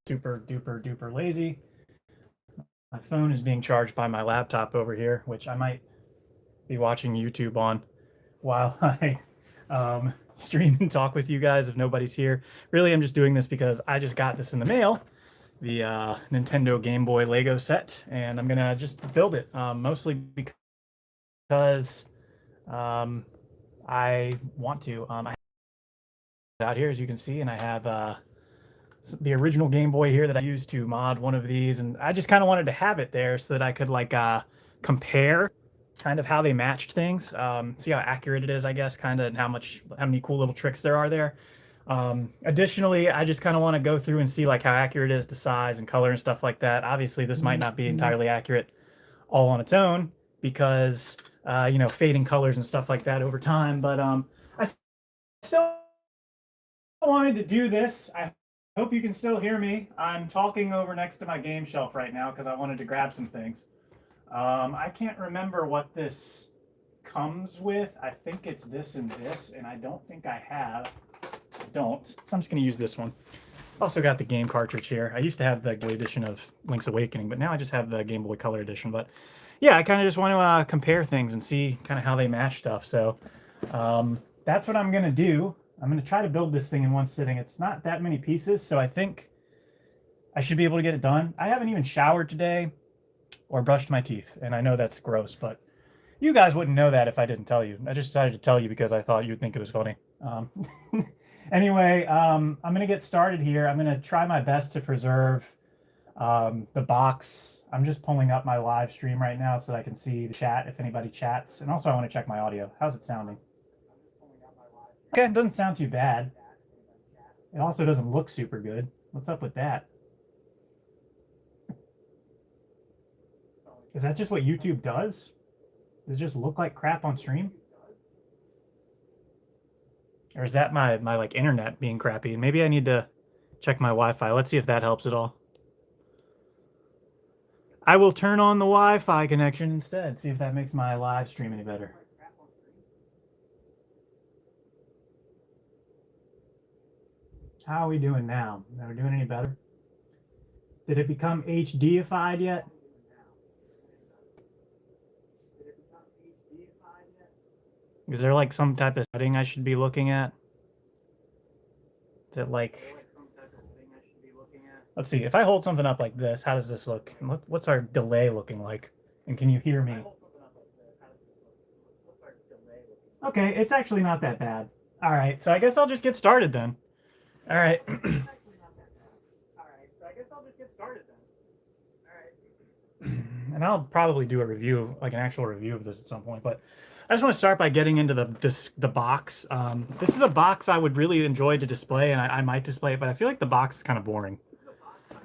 super duper duper lazy. My phone is being charged by my laptop over here, which I might be watching YouTube on while I stream and talk with you guys if nobody's here. Really, I'm just doing this because I just got this in the mail, the Nintendo Game Boy Lego set, and I'm gonna just build it, mostly because I want to. I have it out here, as you can see, and I have the original Game Boy here that I used to mod one of these, and I just kind of wanted to have it there so that I could like compare kind of how they matched things, see how accurate it is, I guess, kind of, and how many cool little tricks there are there. Additionally, I just kind of want to go through and see like how accurate it is to size and color and stuff like that. Obviously, this might not be entirely accurate all on its own because you know, fading colors and stuff like that over time. But I still wanted to do this. I hope you can still hear me. I'm talking over next to my game shelf right now because I wanted to grab some things. I can't remember what this comes with. I think it's this and this, and I don't think I have. I don't. So I'm just going to use this one. Also got the game cartridge here. I used to have the edition of Link's Awakening, but now I just have the Game Boy Color edition. But yeah, I kind of just want to compare things and see kind of how they match stuff. So that's what I'm going to do. I'm going to try to build this thing in one sitting. It's not that many pieces, so I think I should be able to get it done. I haven't even showered today or brushed my teeth, and I know that's gross, but you guys wouldn't know that if I didn't tell you. I just decided to tell you because I thought you'd think it was funny. Anyway, I'm going to get started here. I'm going to try my best to preserve the box. I'm just pulling up my live stream right now so that I can see the chat if anybody chats. And also I want to check my audio. How's it sounding? Okay, it doesn't sound too bad. It also doesn't look super good. What's up with that? Is that just what YouTube does? Does it just look like crap on stream? Or is that my like internet being crappy? Maybe I need to check my Wi-Fi. Let's see if that helps at all. I will turn on the Wi-Fi connection instead. See if that makes my live stream any better. How are we doing now? Are we doing any better? Did it become HDified yet? Is there like some type of setting I should be looking at? That like, let's see, if I hold something up like this, how does this look? And what's our delay looking like? And can you hear me? Okay, it's actually not that bad. All right, so I guess I'll just get started then. All right. And I'll probably do a review, like an actual review of this at some point. But I just want to start by getting into the box. This is a box I would really enjoy to display, and I might display it, but I feel like the box is kind of boring.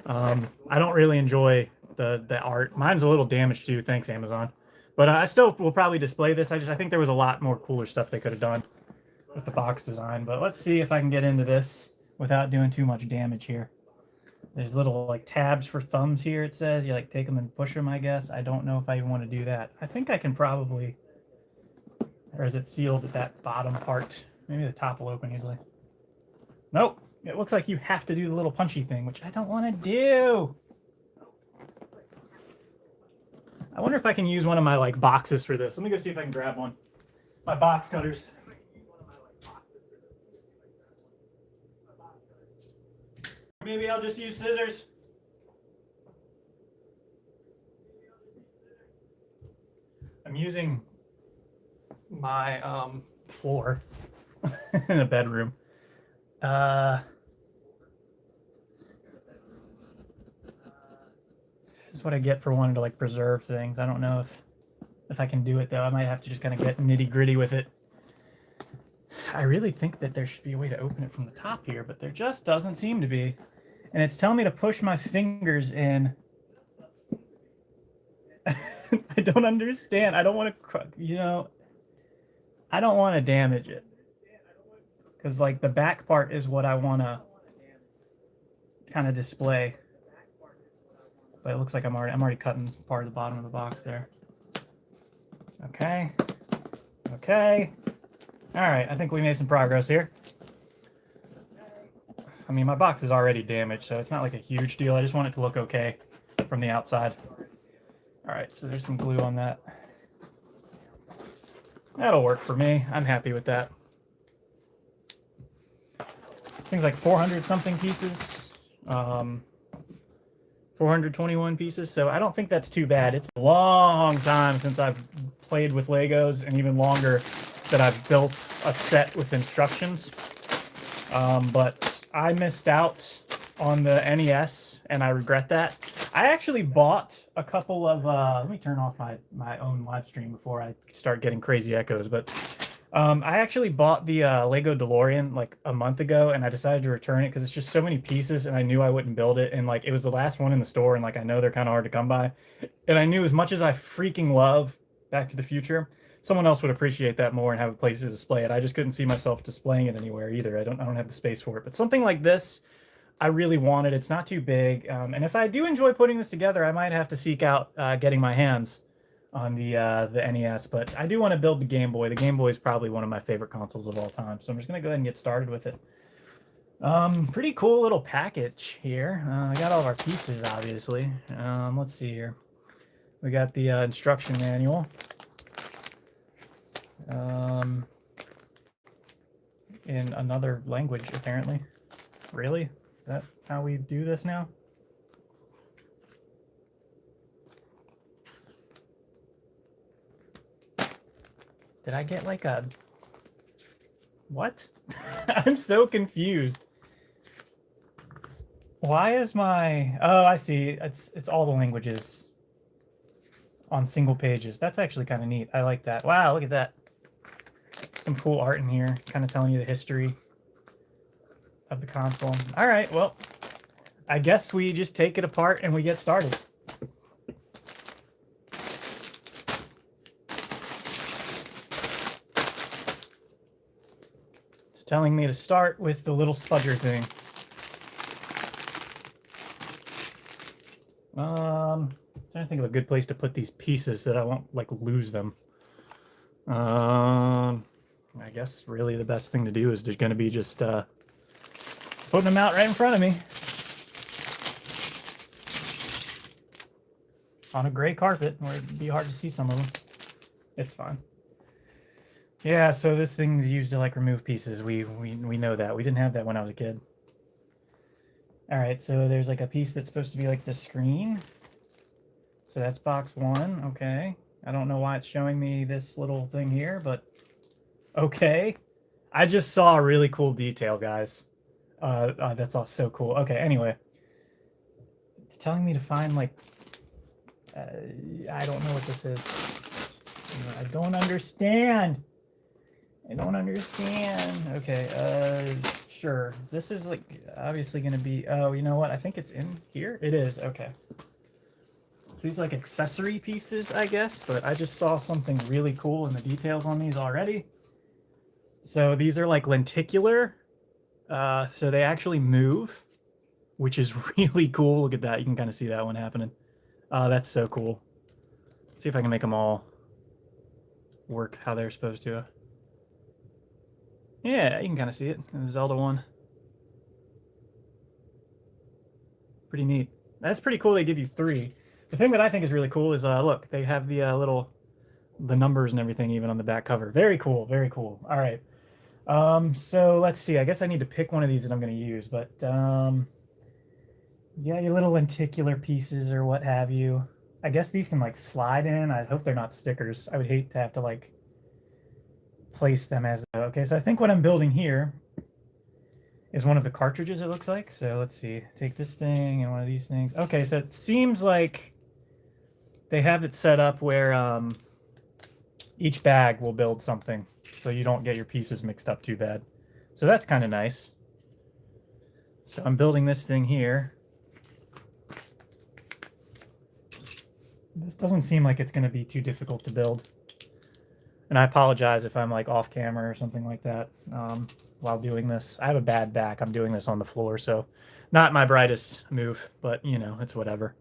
I don't really enjoy the art. Mine's a little damaged too, thanks Amazon. But I still will probably display this. I think there was a lot more cooler stuff they could have done with the box design. But let's see if I can get into this without doing too much damage here. There's little like tabs for thumbs here, it says. You like take them and push them, I guess. I don't know if I even want to do that. I think I can probably... Or is it sealed at that bottom part? Maybe the top will open easily. Nope. It looks like you have to do the little punchy thing, which I don't want to do. I wonder if I can use one of my like boxes for this. Let me go see if I can grab one. My box cutters. Maybe I'll just use scissors. I'm using my floor in a bedroom. This is what I get for wanting to like preserve things. I don't know if I can do it though. I might have to just kind of get nitty gritty with it. I really think that there should be a way to open it from the top here, but there just doesn't seem to be. And it's telling me to push my fingers in. I don't understand. I don't want to, you know, I don't want to damage it. Because like the back part is what I want to kind of display. But it looks like I'm already cutting part of the bottom of the box there. Okay. Okay. All right, I think we made some progress here. I mean, my box is already damaged, so it's not like a huge deal. I just want it to look okay from the outside. All right, so there's some glue on that. That'll work for me. I'm happy with that. Things like 400 something pieces, 421 pieces. So I don't think that's too bad. It's a long time since I've played with Legos, and even longer that I've built a set with instructions. But I missed out on the NES, and I regret that. I actually bought a couple of, let me turn off my own live stream before I start getting crazy echoes, but I actually bought the Lego DeLorean like a month ago, and I decided to return it because it's just so many pieces, and I knew I wouldn't build it, and like it was the last one in the store, and like I know they're kind of hard to come by, and I knew as much as I freaking love Back to the Future, someone else would appreciate that more and have a place to display it. I just couldn't see myself displaying it anywhere either. I don't have the space for it. But something like this, I really wanted. It's not too big, and if I do enjoy putting this together, I might have to seek out getting my hands on the NES. But I do want to build the Game Boy. The Game Boy is probably one of my favorite consoles of all time. So I'm just gonna go ahead and get started with it. Pretty cool little package here. I got all of our pieces, obviously. Let's see here. We got the instruction manual. In another language, apparently. Really? Is that how we do this now? Did I get like a... What? I'm so confused. Why is my... Oh, I see. It's all the languages on single pages. That's actually kind of neat. I like that. Wow, look at that. Some cool art in here, kind of telling you the history of the console. All right, well, I guess we just take it apart and we get started. It's telling me to start with the little spudger thing. I'm trying to think of a good place to put these pieces that I won't like lose them. I guess really the best thing to do is going to be just putting them out right in front of me on a gray carpet where it'd be hard to see some of them. It's fine. Yeah, so this thing's used to like remove pieces. We know that. We didn't have that when I was a kid. All right, so there's like a piece that's supposed to be like the screen. So that's box one. Okay. I don't know why it's showing me this little thing here, but okay. I just saw a really cool detail, guys. That's all so cool. Okay, anyway. It's telling me to find, like... I don't know what this is. I don't understand. I don't understand. Okay, sure. This is, like, obviously going to be... Oh, you know what? I think it's in here. It is. Okay. So these like accessory pieces, I guess, but I just saw something really cool in the details on these already. So these are like lenticular, so they actually move, which is really cool. Look at that. You can kind of see that one happening. That's so cool. Let's see if I can make them all work how they're supposed to. Yeah, you can kind of see it in the Zelda one. Pretty neat. That's pretty cool. They give you 3. The thing that I think is really cool is, look, they have the the numbers and everything even on the back cover. Very cool, very cool. All right. So let's see. I guess I need to pick one of these that I'm going to use, but yeah, your little lenticular pieces or what have you. I guess these can like slide in. I hope they're not stickers. I would hate to have to like place them as... Okay, so I think what I'm building here is one of the cartridges, it looks like. So let's see. Take this thing and one of these things. Okay, so it seems like they have it set up where each bag will build something, so you don't get your pieces mixed up too bad. So that's kind of nice. So I'm building this thing here. This doesn't seem like it's going to be too difficult to build. And I apologize if I'm like off camera or something like that while doing this. I have a bad back. I'm doing this on the floor, so not my brightest move, but you know, it's whatever.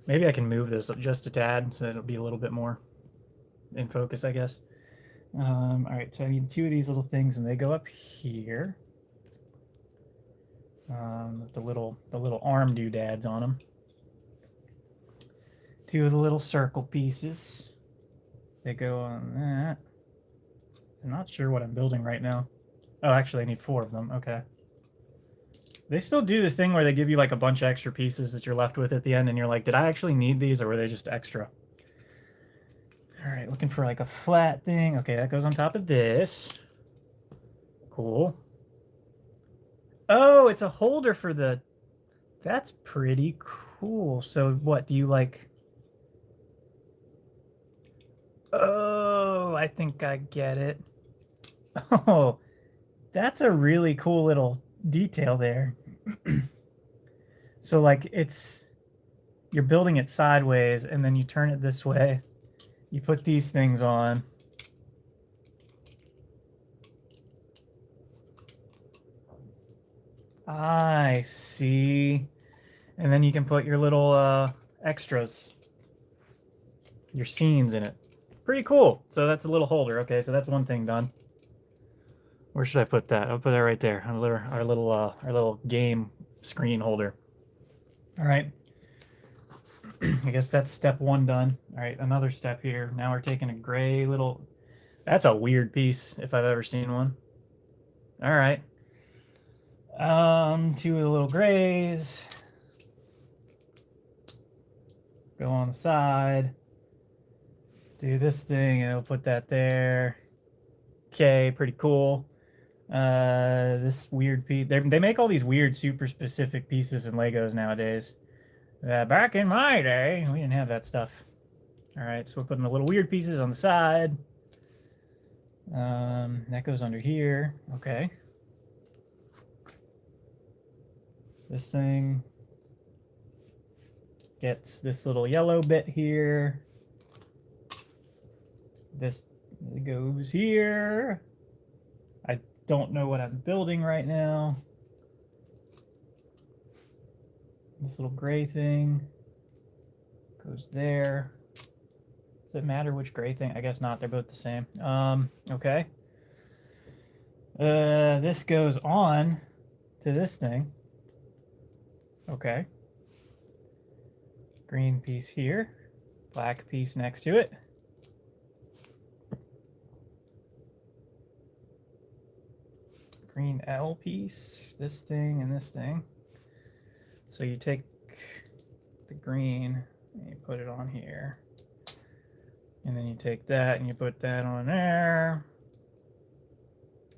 Maybe I can move this just a tad so it'll be a little bit more in focus, I guess. All right, so I need 2 of these little things, and they go up here. With the little arm doodads on them. Two of the little circle pieces. They go on that. I'm not sure what I'm building right now. Oh, actually, I need 4 of them. Okay. They still do the thing where they give you like a bunch of extra pieces that you're left with at the end, and you're like, did I actually need these, or were they just extra? All right, looking for like a flat thing. Okay, that goes on top of this. Cool. Oh, it's a holder for the... That's pretty cool. So what, do you like... Oh, I think I get it. Oh, that's a really cool little detail there. So like you're building it sideways and then you turn it this way. You put these things on. I see. And then you can put your little extras, your scenes in it. Pretty cool. So that's a little holder. Okay, so that's one thing done. Where should I put that? I'll put that right there. Our little game screen holder. All right. I guess that's step 1 done. All right, another step here. Now we're taking a gray little... That's a weird piece if I've ever seen one. All right. 2 of the little grays. Go on the side. Do this thing, and it'll put that there. Okay, pretty cool. This weird piece. They make all these weird, super specific pieces in Legos nowadays. Back in my day, we didn't have that stuff. All right, so we're putting the little weird pieces on the side. That goes under here. Okay. This thing gets this little yellow bit here. This goes here. I don't know what I'm building right now. This little gray thing goes there. Does it matter which gray thing? I guess not. They're both the same. Okay. This goes on to this thing. Okay. Green piece here. Black piece next to it. Green L piece. This thing and this thing. So you take the green and you put it on here. And then you take that and you put that on there.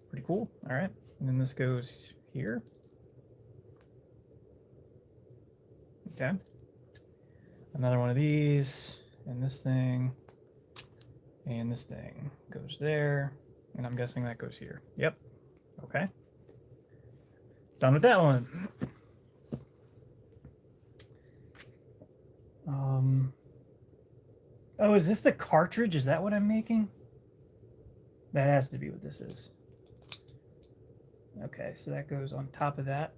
Pretty cool. All right. And then this goes here. Okay. Another one of these, and this thing, and this thing goes there. And I'm guessing that goes here. Yep. Okay. Done with that one. Oh, is this the cartridge? Is that what I'm making? That has to be what this is. Okay, so that goes on top of that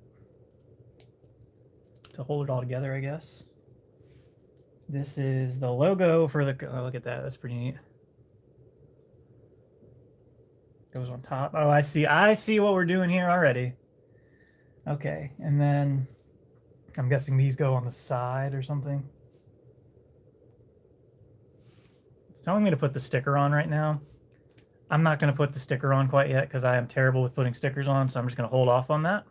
to hold it all together, I guess. This is the logo for the... Oh, look at that. That's pretty neat. Goes on top. Oh, I see. I see what we're doing here already. Okay, and then I'm guessing these go on the side or something. It's telling me to put the sticker on right now. I'm not going to put the sticker on quite yet because I am terrible with putting stickers on, so I'm just going to hold off on that.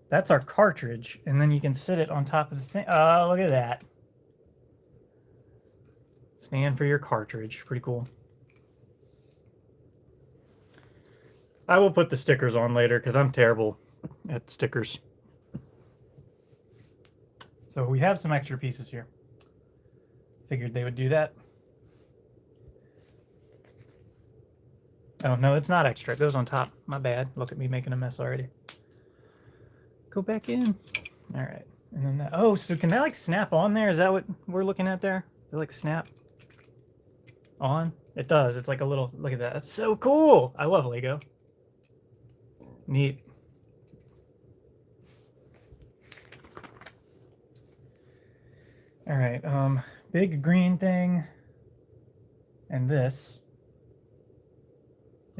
That's our cartridge, and then you can sit it on top of the thing. Oh, look at that. Stand for your cartridge. Pretty cool. I will put the stickers on later because I'm terrible at stickers. So we have some extra pieces here. Figured they would do that. Oh, no, it's not extra. It goes on top. My bad. Look at me making a mess already. Go back in. All right. And then that... Oh, so can that like snap on there? Is that what we're looking at there? Does it like snap on? It does. It's like a little... Look at that. That's so cool. I love Lego. Neat. All right. Big green thing. And this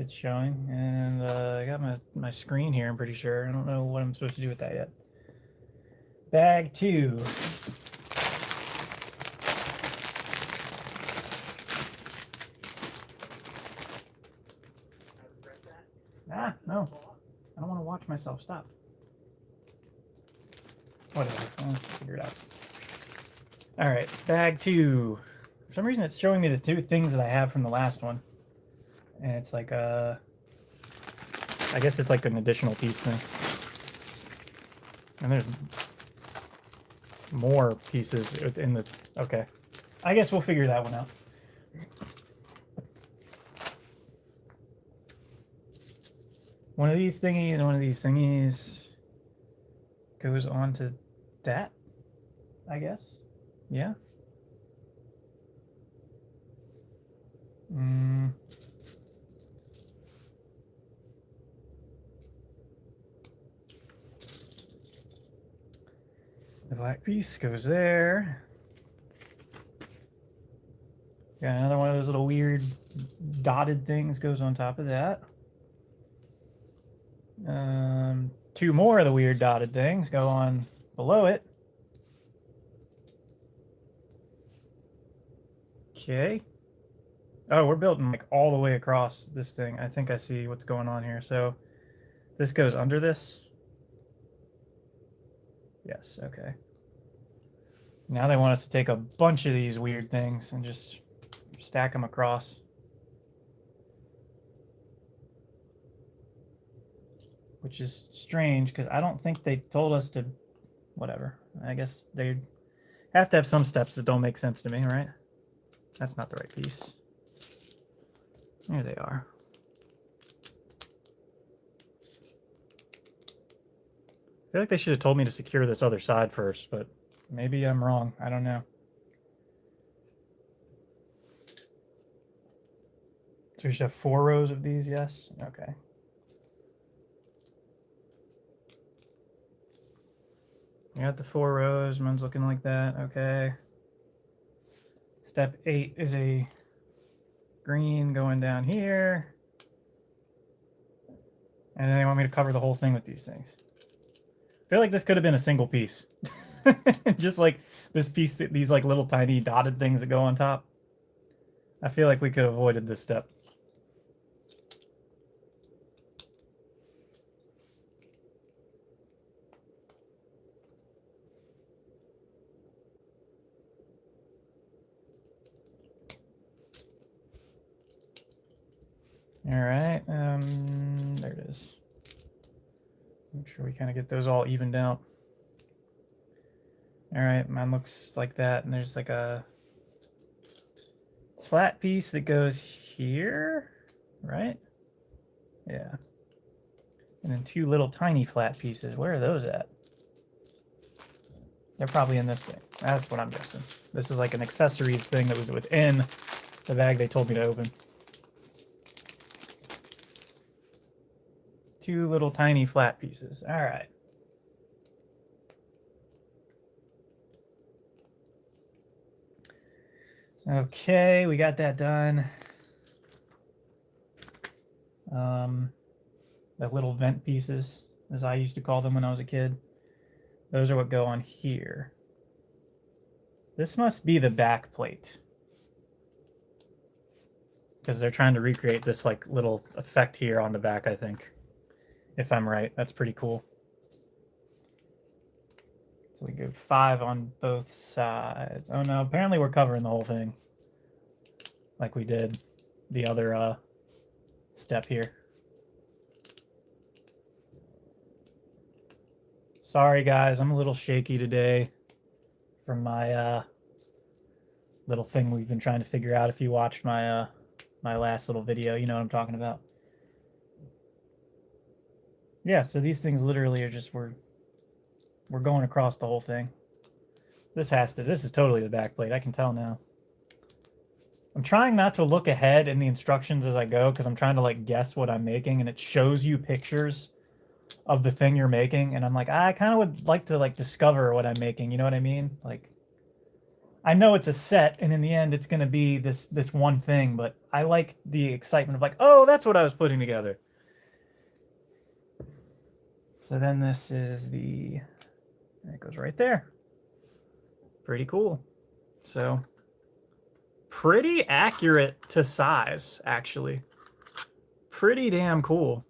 it's showing, and I got my screen here, I'm pretty sure. I don't know what I'm supposed to do with that yet. Bag 2. Ah, no. I don't want to watch myself. Stop. Whatever. I'll figure it out. Alright, bag 2. For some reason, it's showing me the 2 things that I have from the last one. And it's like I guess it's like an additional piece thing. And there's more pieces in the... Okay. I guess we'll figure that one out. One of these thingies and one of these thingies goes on to that, I guess. Yeah. The black piece goes there. Got another one of those little weird dotted things goes on top of that. 2 more of the weird dotted things go on below it. Okay. Oh, we're building like all the way across this thing. I think I see what's going on here. So this goes under this. Yes, okay. Now they want us to take a bunch of these weird things and just stack them across. Which is strange because I don't think they told us to... Whatever. I guess they have to have some steps that don't make sense to me, right? That's not the right piece. There they are. I feel like they should have told me to secure this other side first, but maybe I'm wrong. I don't know. So we should have 4 rows of these, yes? Okay. I got the 4 rows. Mine's looking like that. Okay. Step 8 is a green going down here. And then they want me to cover the whole thing with these things. I feel like this could have been a single piece. Just like this piece, these like little tiny dotted things that go on top. I feel like we could have avoided this step. All right, there it is. Make sure we kind of get those all evened out. All right, mine looks like that, and there's like a flat piece that goes here, right? Yeah. And then 2 little tiny flat pieces. Where are those at? They're probably in this thing. That's what I'm guessing. This is like an accessories thing that was within the bag they told me to open. 2 little tiny flat pieces. All right. Okay, we got that done. The little vent pieces, as I used to call them when I was a kid. Those are what go on here. This must be the back plate. Because they're trying to recreate this like little effect here on the back, I think. If I'm right, that's pretty cool. So we go 5 on both sides. Oh no, apparently we're covering the whole thing. Like we did the other step here. Sorry guys, I'm a little shaky today from my little thing we've been trying to figure out. If you watched my my last little video, you know what I'm talking about. Yeah, so these things literally are just we're going across the whole thing. This is totally the back plate. I can tell now. I'm trying not to look ahead in the instructions as I go because I'm trying to like guess what I'm making, and it shows you pictures of the thing you're making, and I'm like, I kind of would like to like discover what I'm making. You know what I mean? Like, I know it's a set, and in the end, it's going to be this one thing. But I like the excitement of like, oh, that's what I was putting together. So then this is the, it goes right there. Pretty cool. So pretty accurate to size, actually. Pretty damn cool.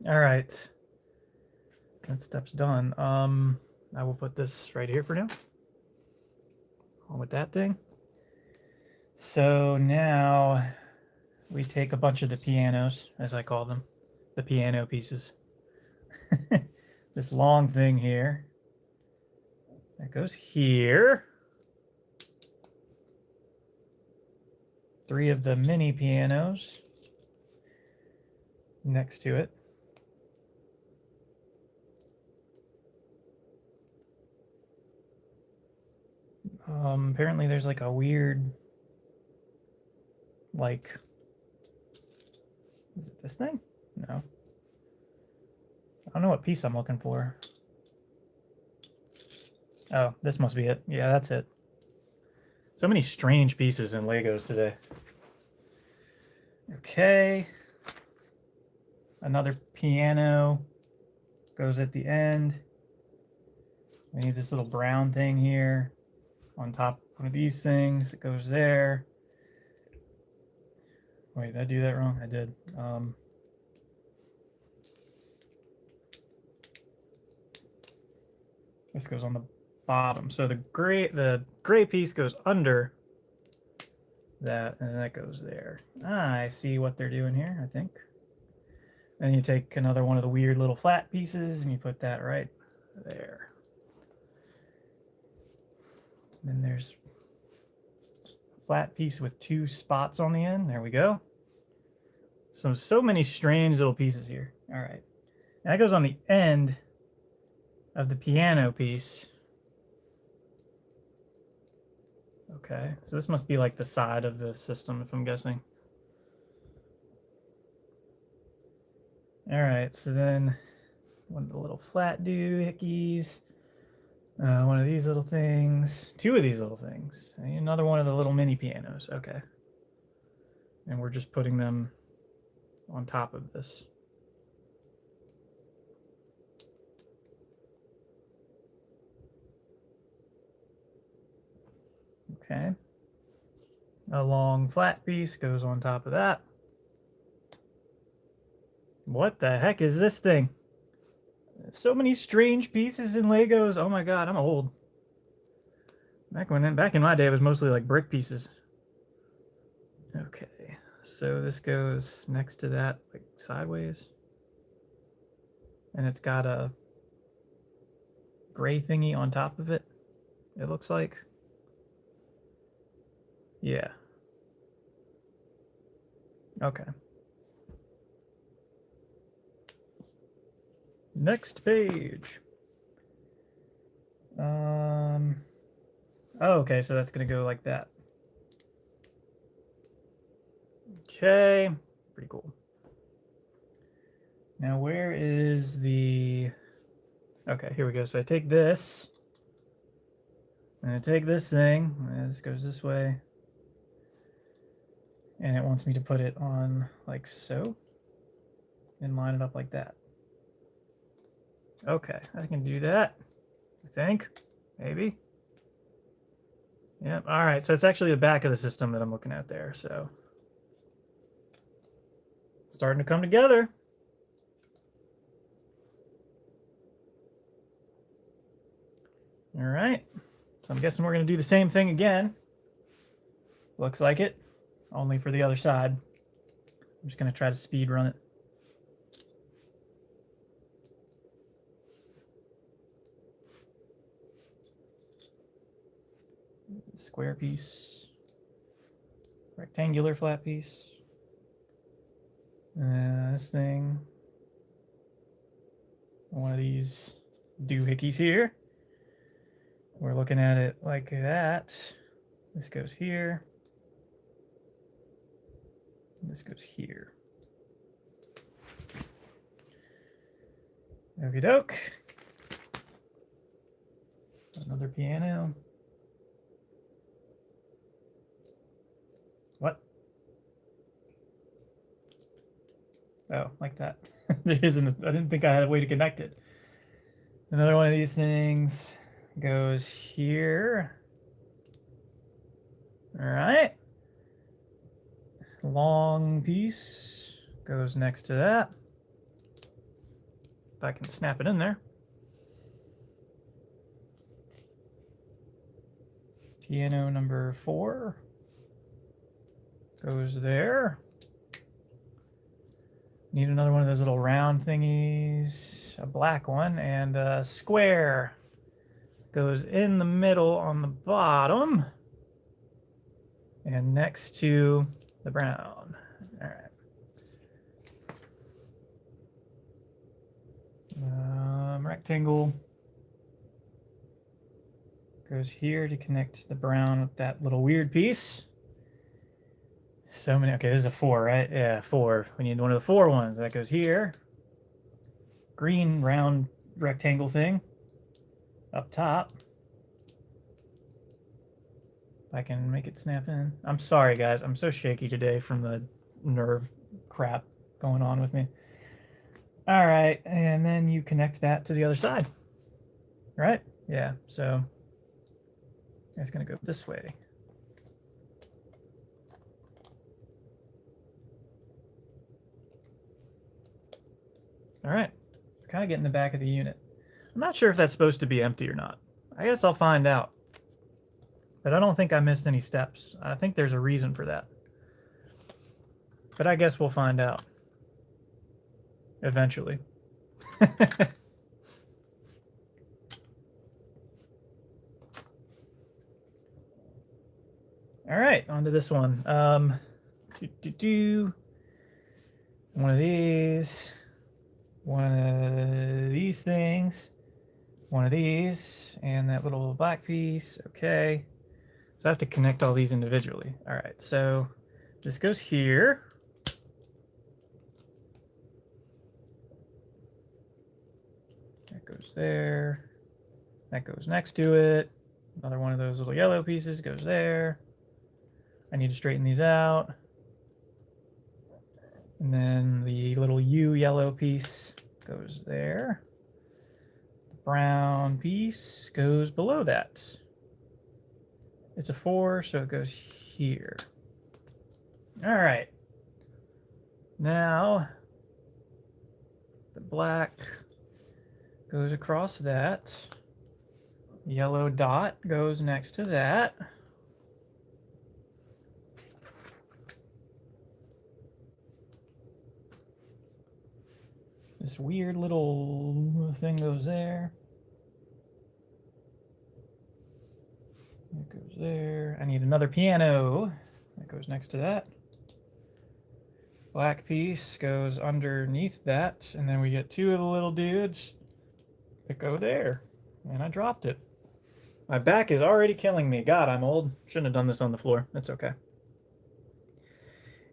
All right. That step's done. I will put this right here for now. On with that thing. So now we take a bunch of the pianos, as I call them, the piano pieces. This long thing here. That goes here. 3 of the mini pianos next to it. Apparently there's like a weird, like, is it this thing? No. I don't know what piece I'm looking for. Oh, this must be it. Yeah, that's it. So many strange pieces in Legos today. Okay. Another piano goes at the end. We need this little brown thing here on top of one of these things that goes there. Wait, did I do that wrong? I did. This goes on the bottom. So the gray piece goes under that, and that goes there. I see what they're doing here, I think. Then you take another one of the weird little flat pieces and you put that right there. Then there's a flat piece with 2 spots on the end. There we go. So many strange little pieces here. All right. And that goes on the end of the piano piece. Okay, so this must be like the side of the system, if I'm guessing. All right, so then one of the little flat doohickeys, one of these little things, 2 of these little things, and another one of the little mini pianos. Okay, and we're just putting them on top of this. Okay, a long flat piece goes on top of that. What the heck is this thing? So many strange pieces in Legos. Oh my god, I'm old. Back in my day, it was mostly like brick pieces. Okay, so this goes next to that, like sideways. And it's got a gray thingy on top of it, it looks like. Yeah. Okay. Next page. Oh, okay, so that's gonna go like that. Okay, pretty cool. Now where is the... Okay, here we go. So I take this, and I take this thing, and this goes this way, and it wants me to put it on like so, and line it up like that. Okay, I can do that, I think, maybe. Yep, all right, so it's actually the back of the system that I'm looking at there, so. Starting to come together. All right, so I'm guessing we're gonna do the same thing again. Looks like it, only for the other side. I'm just gonna try to speed run it. Square piece, rectangular flat piece, this thing, one of these doohickeys here. We're looking at it like that. This goes here. This goes here. Okie doke. another piano. What? Oh, like that. There isn't. I didn't think I had a way to connect it. Another one of these things goes here. All right. Long piece goes next to that. If I can snap it in there. Piano number 4 goes there. Need another one of those little round thingies, a black one, and a square goes in the middle on the bottom and next to the brown. All right. Rectangle goes here to connect the brown with that little weird piece. So many. Okay, this is a 4, right? Yeah, 4. We need one of the 4 ones. That goes here. Green round rectangle thing up top. If I can make it snap in. I'm sorry, guys. I'm so shaky today from the nerve crap going on with me. All right, and then you connect that to the other side. Right? Yeah, so it's going to go this way. All right, kind of getting the back of the unit. I'm not sure if that's supposed to be empty or not. I guess I'll find out. But I don't think I missed any steps. I think there's a reason for that. But I guess we'll find out. Eventually. All right, on to this one. One of these. One of these things. One of these. And that little black piece. Okay. So I have to connect all these individually. All right, so this goes here. That goes there. That goes next to it. Another one of those little yellow pieces goes there. I need to straighten these out. And then the little U yellow piece goes there. The brown piece goes below that. It's a 4, so it goes here. All right. Now, the black goes across that. Yellow dot goes next to that. This weird little thing goes there. It goes there. I need another piano. That goes next to that. Black piece goes underneath that. And then we get 2 of the little dudes that go there. And I dropped it. My back is already killing me. God, I'm old. Shouldn't have done this on the floor. It's okay.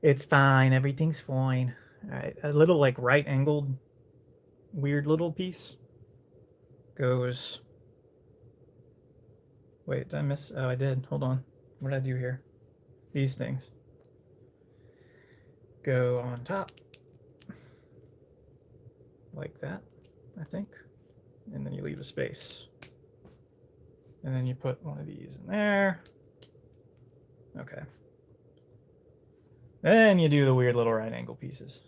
It's fine. Everything's fine. All right. A little like right angled weird little piece goes. Wait, did I miss? Oh, I did. Hold on. What did I do here? These things go on top like that, I think. And then you leave a space. And then you put one of these in there. Okay. Then you do the weird little right angle pieces.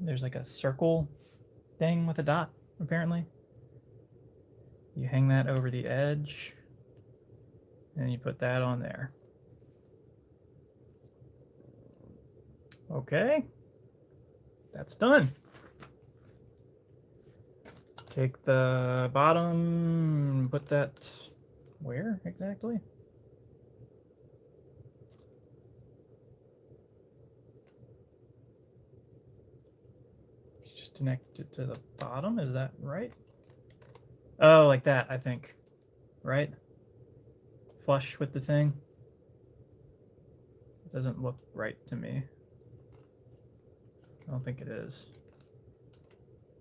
There's like a circle thing with a dot, apparently. You hang that over the edge, and you put that on there. Okay, that's done. Take the bottom, put that where exactly? Just connect it to the bottom, is that right? Oh, like that, I think. Right? Flush with the thing. It doesn't look right to me. I don't think it is.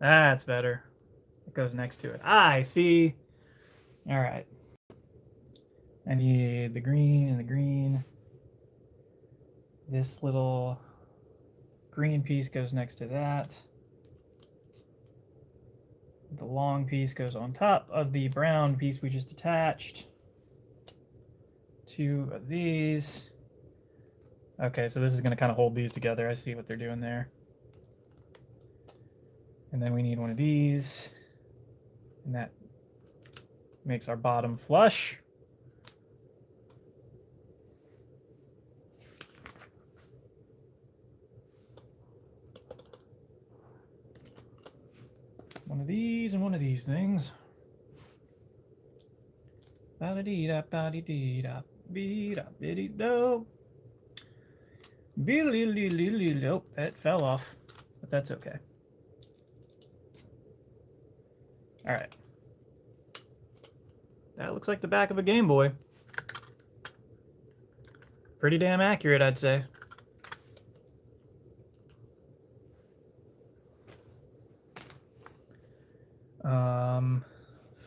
That's better. It goes next to it. I see. All right. I need the green and the green. This little green piece goes next to that. The long piece goes on top of the brown piece we just attached. 2 of these. Okay, so this is going to kind of hold these together. I see what they're doing there. And then we need one of these. And that makes our bottom flush. One of these and one of these things. Ba-da-dee-da, ba-dee-dee-da, be-da, biddy-do. Be-li-li-li-li-lo. That fell off, but that's okay. All right. That looks like the back of a Game Boy. Pretty damn accurate, I'd say.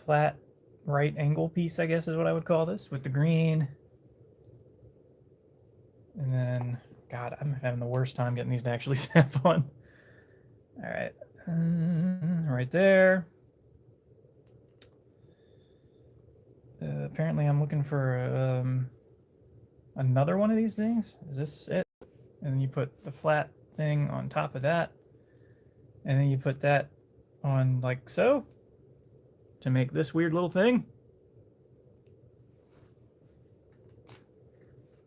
Flat right angle piece, I guess is what I would call this, with the green. And then, God, I'm having the worst time getting these to actually snap on. All right, right there. Apparently I'm looking for another one of these things. Is this it? And then you put the flat thing on top of that. And then you put that on like so to make this weird little thing.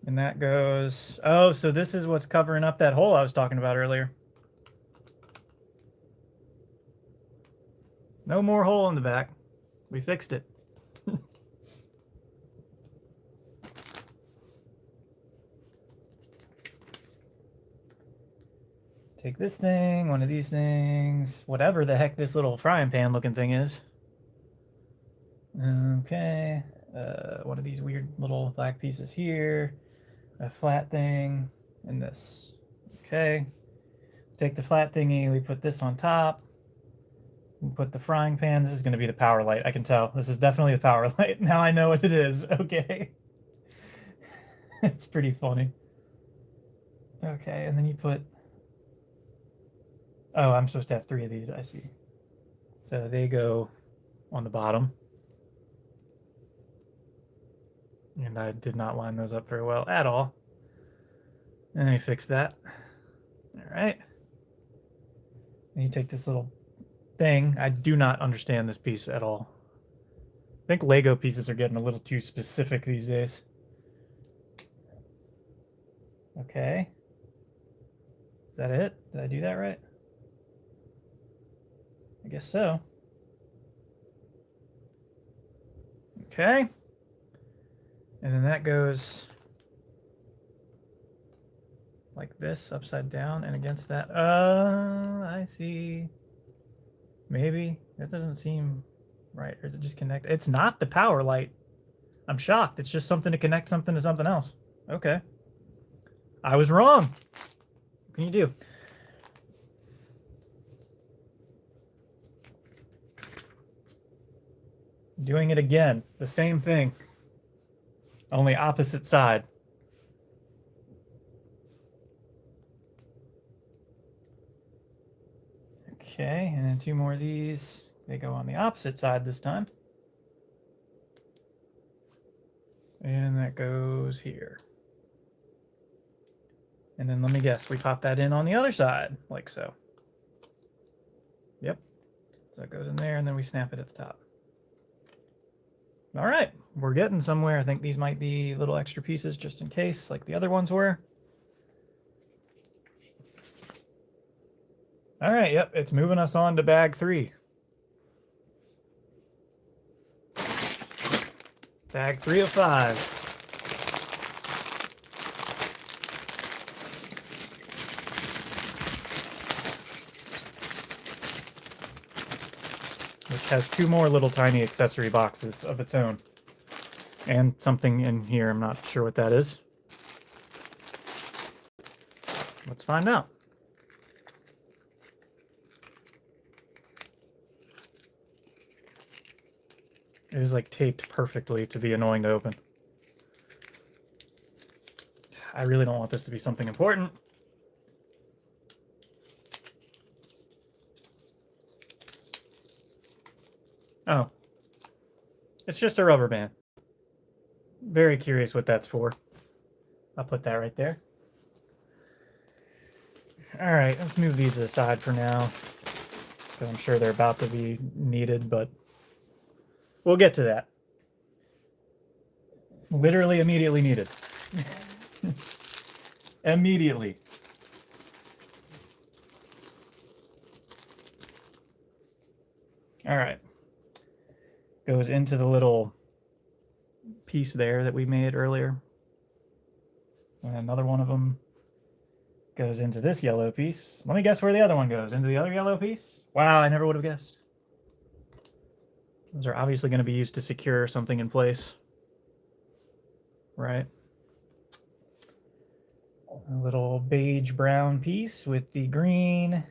And that goes, oh, so this is what's covering up that hole I was talking about earlier. No more hole in the back. We fixed it. Take this thing, one of these things, whatever the heck this little frying pan looking thing is. Okay, one of these weird little black pieces here, a flat thing, and this. Okay, take the flat thingy, we put this on top. We put the frying pan. This is going to be the power light. I can tell. This is definitely the power light. Now I know what it is. Okay. It's pretty funny. Okay, and then you put... Oh, I'm supposed to have 3 of these. I see. So they go on the bottom. And I did not line those up very well at all. Let me fix that. All right. And you take this little thing. I do not understand this piece at all. I think Lego pieces are getting a little too specific these days. Okay. Is that it? Did I do that right? I guess so. Okay. And then that goes like this, upside down and against that. I see. Maybe. That doesn't seem right. Or is it just connect? It's not the power light. I'm shocked. It's just something to connect something to something else. Okay. I was wrong. What can you do? Doing it again. The same thing. Only opposite side. Okay, and then 2 more of these. They go on the opposite side this time. And that goes here. And then let me guess, we pop that in on the other side, like so. Yep. So it goes in there, and then we snap it at the top. All right, we're getting somewhere. I think these might be little extra pieces just in case, like the other ones were. All right, yep, it's moving us on to bag 3. Bag 3 of 5. Which has 2 more little tiny accessory boxes of its own. And something in here, I'm not sure what that is. Let's find out. It is like taped perfectly to be annoying to open. I really don't want this to be something important. Oh. It's just a rubber band. Very curious what that's for. I'll put that right there. Alright, let's move these aside for now. Because I'm sure they're about to be needed, but we'll get to that. Literally immediately needed. Immediately. Alright. Goes into the little piece there that we made earlier. And another one of them goes into this yellow piece. Let me guess where the other one goes. Into the other yellow piece? Wow, I never would have guessed. Those are obviously going to be used to secure something in place. Right. A little beige brown piece with the green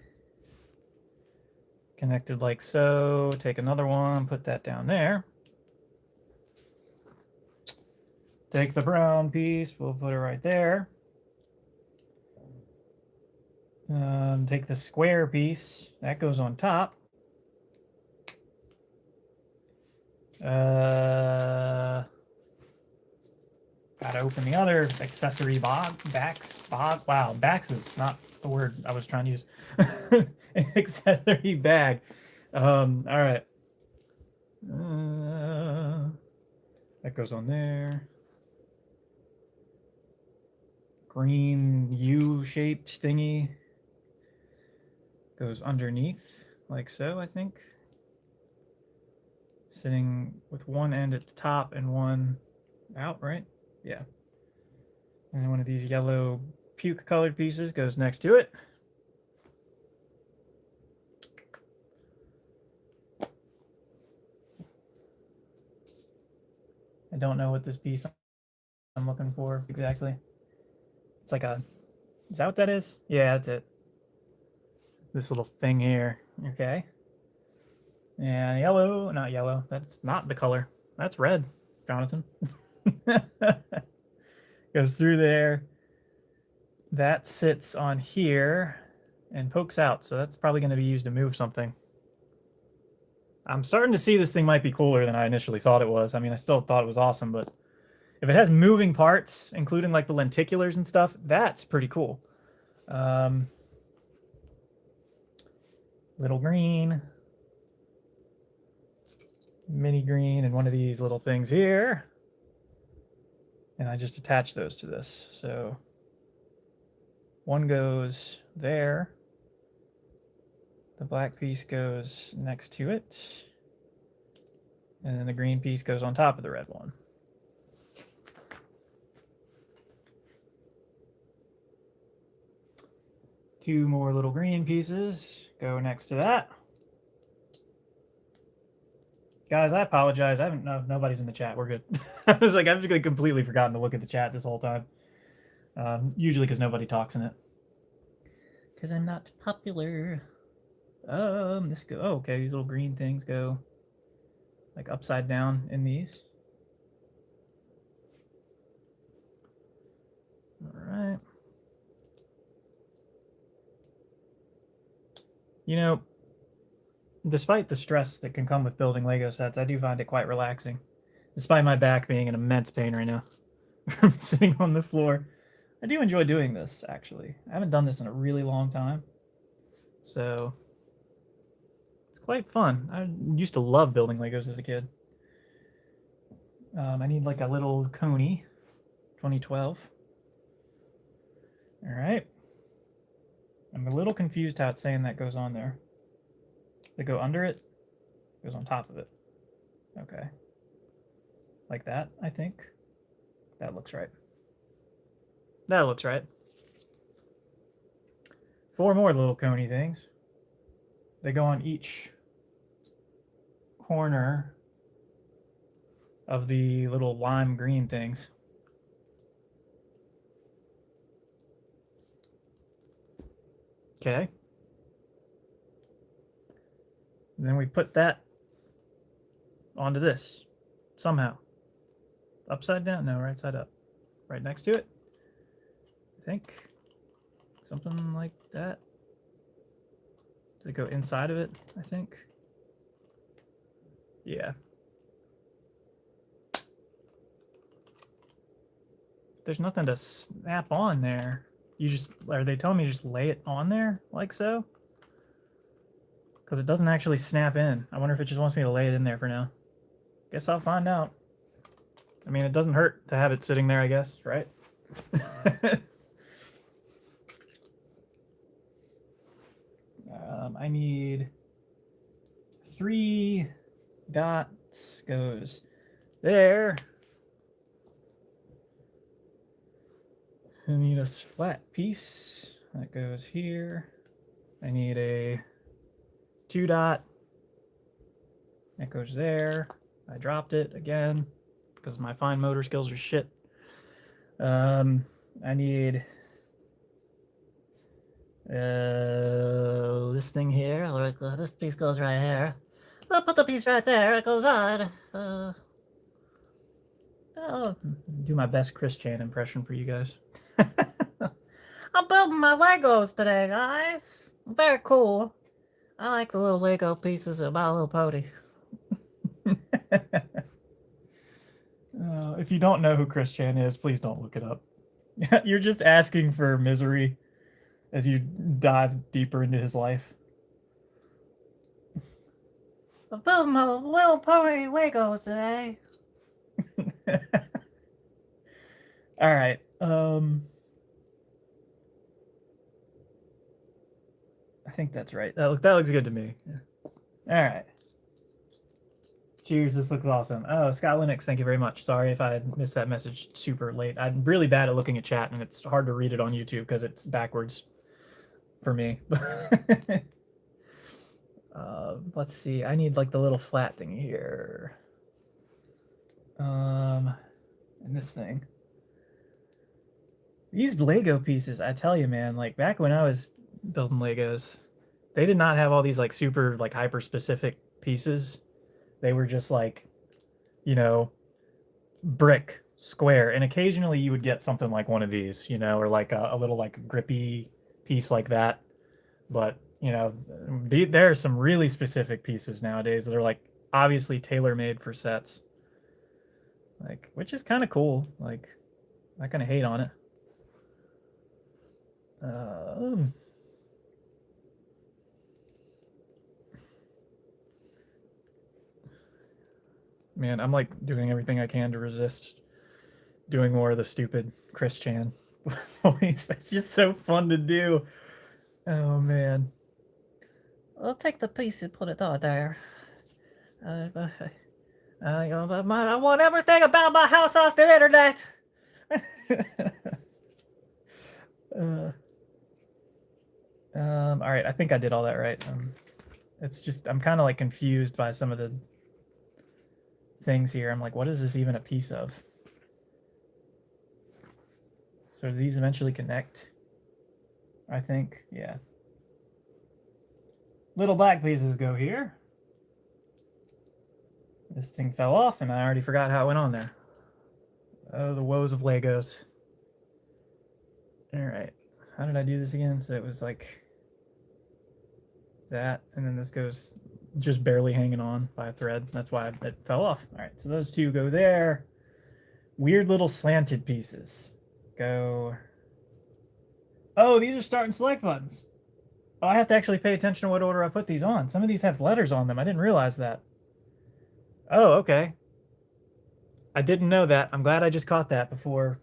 connected like so. Take another one, put that down there. Take the brown piece, we'll put it right there. Take the square piece, that goes on top. Gotta open the other accessory backs. Wow, backs is not the word I was trying to use. Accessory bag. All right. That goes on there. Green U-shaped thingy goes underneath, like so, I think. Sitting with one end at the top and one out, right? Yeah. And then one of these yellow puke colored pieces goes next to it. I don't know what this piece I'm looking for exactly. It's like a, is that what that is? Yeah, that's it. This little thing here. Okay. And yellow, not yellow. That's not the color. That's red, Jonathan. Goes through there. That sits on here and pokes out. So that's probably going to be used to move something. I'm starting to see this thing might be cooler than I initially thought it was. I mean, I still thought it was awesome, but if it has moving parts, including like the lenticulars and stuff, that's pretty cool. Little green, mini green, and one of these little things here. And I just attach those to this. So one goes there. The black piece goes next to it. And then the green piece goes on top of the red one. Two more little green pieces go next to that. Guys, I apologize. I haven't, no, nobody's in the chat. We're good. I was like, I've just completely forgotten to look at the chat this whole time. Usually because nobody talks in it. Because I'm not popular. This go, oh, okay, these little green things go like upside down in these. All right. You know, despite the stress that can come with building Lego sets, I do find it quite relaxing. Despite my back being in immense pain right now from sitting on the floor. I do enjoy doing this, actually. I haven't done this in a really long time. So, it's quite fun. I used to love building Legos as a kid. I need like a little Coney, 2012. All right. I'm a little confused how it's saying that goes on there. They go under it, goes on top of it. Okay. Like that, I think. That looks right. That looks right. Four more little coney things. They go on each corner of the little lime green things. Okay. And then we put that onto this. somehow. Upside down? No, right side up. Right next to it? I think. Something like that. Does it go inside of it, I think? Yeah. There's nothing to snap on there. You just, are they telling me to just lay it on there like so? Because it doesn't actually snap in. I wonder if it just wants me to lay it in there for now. Guess I'll find out. I mean, it doesn't hurt to have it sitting there, I guess, right? I need 3 dots goes there. I need a flat piece that goes here. I need a 2 dot that goes there. I dropped it again because my fine motor skills are shit. I need this thing here. Like, this piece goes right here. I'll put the piece right there. It goes on. I'll do my best Chris Chan impression for you guys. I'm building my Legos today, guys. Very cool. I like the little Lego pieces of My Little Pony. If you don't know who Chris Chan is, please don't look it up. You're just asking for misery as you dive deeper into his life. I'm building my Little Pony Legos today. All right. I think that's right. That looks good to me. Yeah. All right. Cheers. This looks awesome. Oh, Scott Linux, thank you very much. Sorry if I missed that message super late. I'm really bad at looking at chat, and it's hard to read it on YouTube because it's backwards for me. Let's see. I need like the little flat thing here. And this thing. These Lego pieces, I tell you, man, like back when I was building Legos, they did not have all these like super like hyper specific pieces. They were just like, you know, brick, square, and occasionally you would get something like one of these, you know, or like a little like grippy piece like that. But you know, there are some really specific pieces nowadays that are like obviously tailor-made for sets, like, which is kind of cool. Like, I'm not gonna hate on it. Man, I'm like doing everything I can to resist doing more of the stupid Chris Chan voice. It's just so fun to do. Oh man. I'll take the piece and put it on there. I want everything about my house off the internet. All right, I think I did all that right. It's just I'm kind of like confused by some of the things here. I'm like, what is this even a piece of? So do these eventually connect? I think, yeah. Little black pieces go here. This thing fell off, and I already forgot how it went on there. Oh, the woes of Legos. All right, how did I do this again? So it was like that, and then this goes just barely hanging on by a thread. That's why it fell off. All right, so those two go there. Weird little slanted pieces go. Oh, these are start and select buttons. Oh, I have to actually pay attention to what order I put these on. Some of these have letters on them. I didn't realize that. Oh, okay. I didn't know that. I'm glad I just caught that before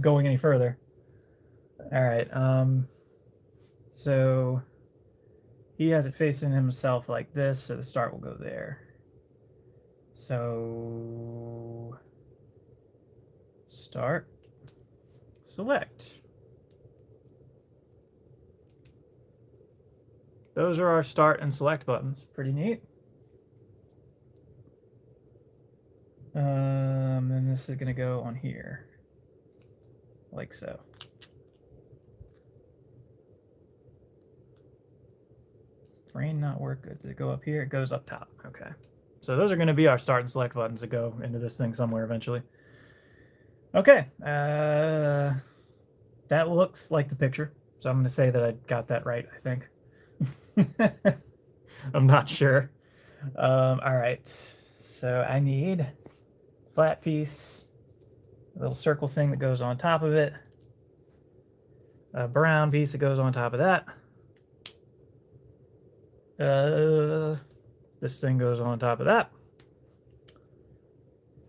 going any further. All right. So he has it facing himself like this, so the start will go there. So start, select. Those are our start and select buttons. Pretty neat. And this is gonna go on here, like so. Brain not work good. Does it go up here? It goes up top. Okay. So those are going to be our start and select buttons that go into this thing somewhere eventually. Okay, that looks like the picture. So I'm going to say that I got that right, I think. I'm not sure. All right, so I need a flat piece, a little circle thing that goes on top of it, a brown piece that goes on top of that. This thing goes on top of that.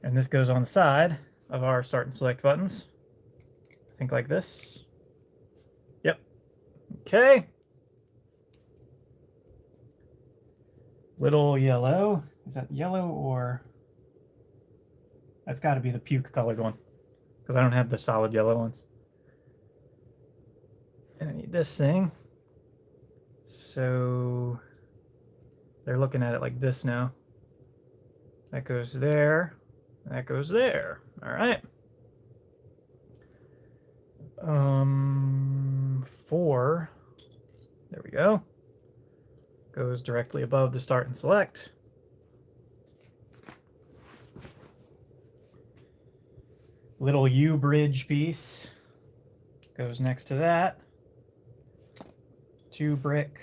And this goes on the side of our start and select buttons. I think like this. Yep. Okay. Little yellow. Is that yellow or... That's got to be the puke colored one, because I don't have the solid yellow ones. And I need this thing. So they're looking at it like this now. That goes there. That goes there. All right. 4. There we go. Goes directly above the start and select. Little U bridge piece goes next to that. 2 brick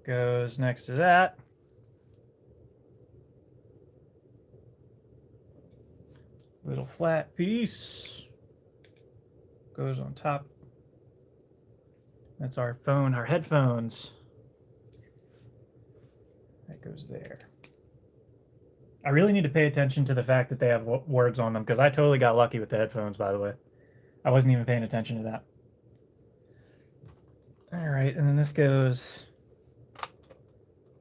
goes next to that. Little flat piece goes on top. That's our phone, our headphones. That goes there. I really need to pay attention to the fact that they have words on them, because I totally got lucky with the headphones, by the way. I wasn't even paying attention to that. All right, and then this goes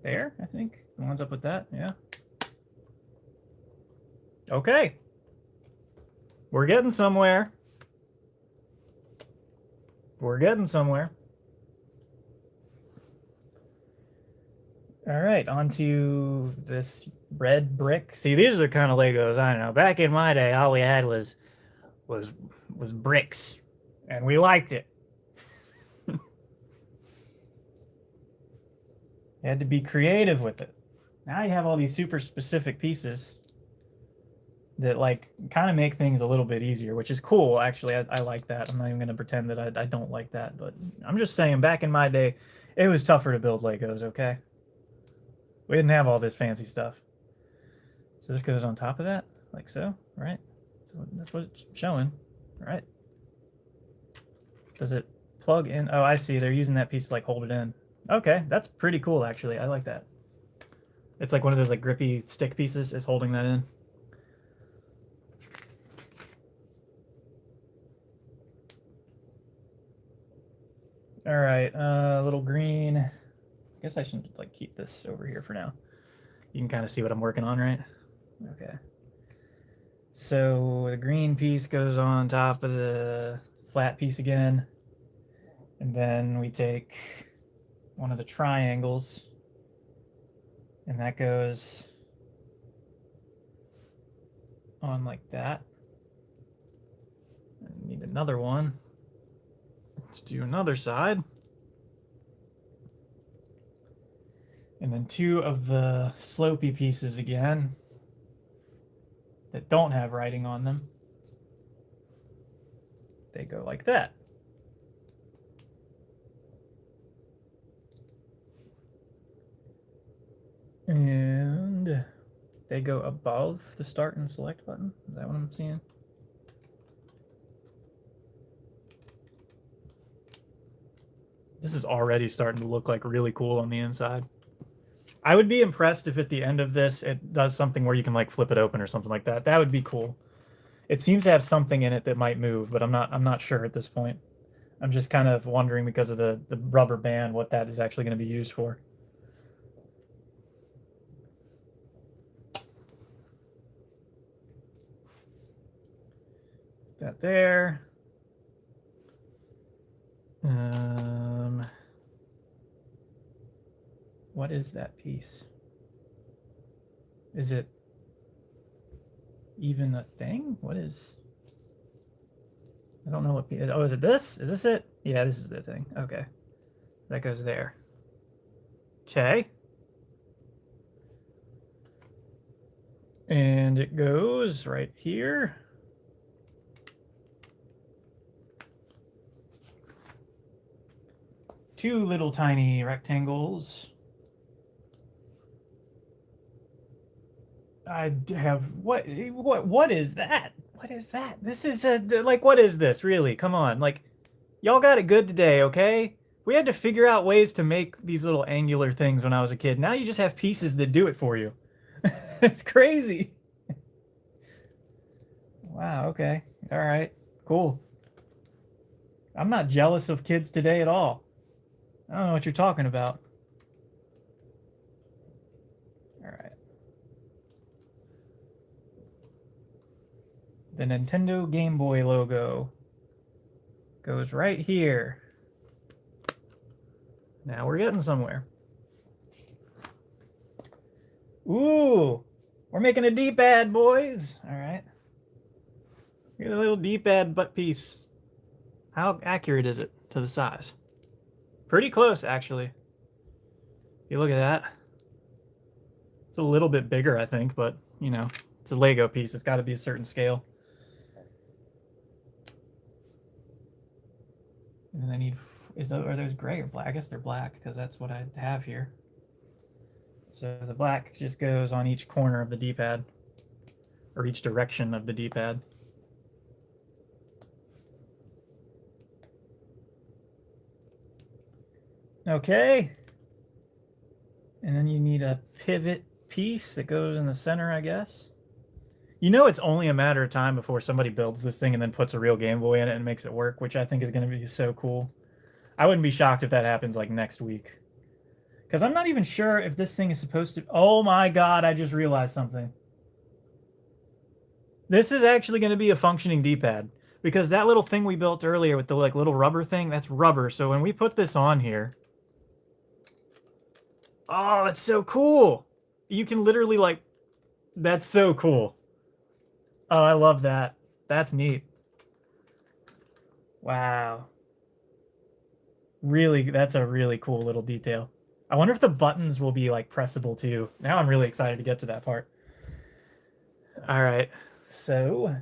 there, I think. It lines up with that, yeah. Okay. We're getting somewhere. We're getting somewhere. All right, onto this red brick. See, these are the kind of Legos, I don't know. Back in my day, all we had was bricks, and we liked it. You had to be creative with it. Now you have all these super specific pieces that like kind of make things a little bit easier, which is cool. Actually, I like that. I'm not even going to pretend that I don't like that, but I'm just saying back in my day, it was tougher to build Legos, okay? We didn't have all this fancy stuff. So this goes on top of that, like so, right? So that's what it's showing, right? Does it plug in? Oh, I see. They're using that piece to like hold it in. Okay, that's pretty cool, actually. I like that. It's like one of those like grippy stick pieces is holding that in. All right, little green. I guess I should like keep this over here for now. You can kind of see what I'm working on, right? Okay. So the green piece goes on top of the flat piece again. And then we take one of the triangles, and that goes on like that. I need another one. Let's do another side. And then 2 of the slopey pieces again that don't have writing on them. They go like that. And they go above the start and select button. Is that what I'm seeing? This is already starting to look like really cool on the inside. I would be impressed if at the end of this it does something where you can like flip it open or something like that. That would be cool. It seems to have something in it that might move, but I'm not sure at this point. I'm just kind of wondering because of the rubber band what that is actually going to be used for. That there. What is that piece? Is it even a thing? What is... I don't know what... Oh, is it this? Is this it? Yeah, this is the thing. Okay. That goes there. Okay. And it goes right here. Two little tiny rectangles. I have what is that? What is that? This is like, what is this really? Come on, like, y'all got it good today, okay? We had to figure out ways to make these little angular things when I was a kid. Now you just have pieces that do it for you. It's crazy. Wow, okay. All right. Cool. I'm not jealous of kids today at all. I don't know what you're talking about. All right. The Nintendo Game Boy logo goes right here. Now we're getting somewhere. Ooh, we're making a D-pad, boys. All right. Get a little D-pad butt piece. How accurate is it to the size? Pretty close, actually. If you look at that. It's a little bit bigger, I think, but, you know, it's a Lego piece. It's got to be a certain scale. And I need, are those gray or black? I guess they're black because that's what I have here. So the black just goes on each corner of the D-pad, or each direction of the D-pad. Okay. And then you need a pivot piece that goes in the center, I guess. You know, it's only a matter of time before somebody builds this thing and then puts a real Game Boy in it and makes it work, which I think is going to be so cool. I wouldn't be shocked if that happens like next week. Because I'm not even sure if this thing is supposed to... Oh my god, I just realized something. This is actually going to be a functioning D-pad. Because that little thing we built earlier with the like little rubber thing, that's rubber. So when we put this on here... Oh, that's so cool! You can literally like... That's so cool. Oh, I love that. That's neat. Wow. Really, that's a really cool little detail. I wonder if the buttons will be like pressable too. Now I'm really excited to get to that part. All right. So,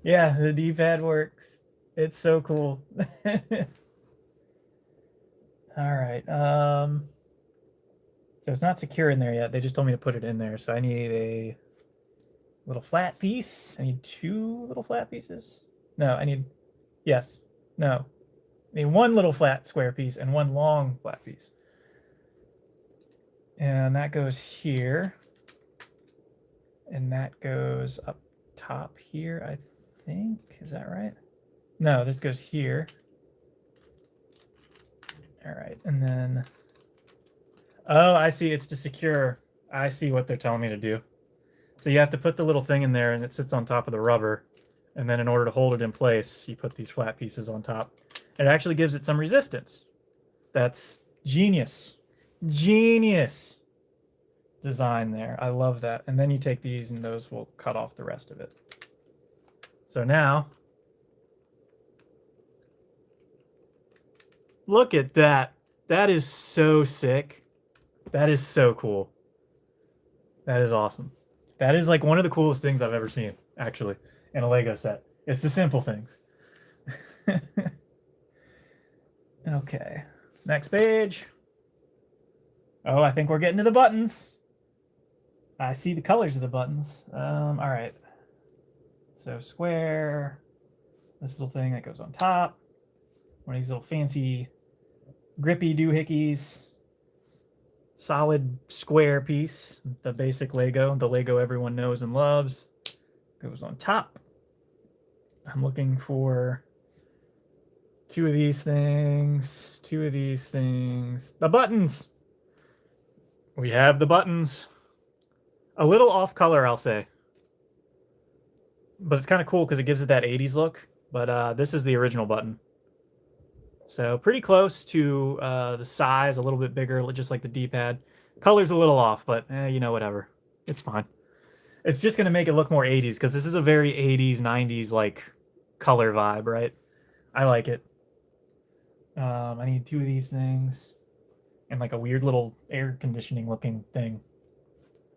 yeah, the D-pad works. It's so cool. All right. So it's not secure in there yet. They just told me to put it in there. So I need a little flat piece. I need two little flat pieces. No, I need, yes. No. I need one little flat square piece and one long flat piece. And that goes here. And that goes up top here, I think. Is that right? No, this goes here. All right, and then... Oh, I see. It's to secure. I see what they're telling me to do. So you have to put the little thing in there, and it sits on top of the rubber. And then in order to hold it in place, you put these flat pieces on top. It actually gives it some resistance. That's genius. Genius design there. I love that. And then you take these, and those will cut off the rest of it. So now, look at that. That is so sick. That is so cool. That is awesome. That is like one of the coolest things I've ever seen, actually, in a Lego set. It's the simple things. Okay. Next page. Oh, I think we're getting to the buttons. I see the colors of the buttons. All right. So square. This little thing that goes on top. One of these little fancy grippy doohickeys. Solid square piece. The basic Lego. The Lego everyone knows and loves. Goes on top. I'm looking for two of these things. Two of these things. The buttons! We have the buttons. A little off color, I'll say. But it's kind of cool because it gives it that 80s look. But this is the original button. So pretty close to the size, a little bit bigger, just like the D-pad. Color's a little off, but you know, whatever. It's fine. It's just going to make it look more 80s because this is a very 80s, 90s like color vibe, right? I like it. I need two of these things and like a weird little air conditioning looking thing.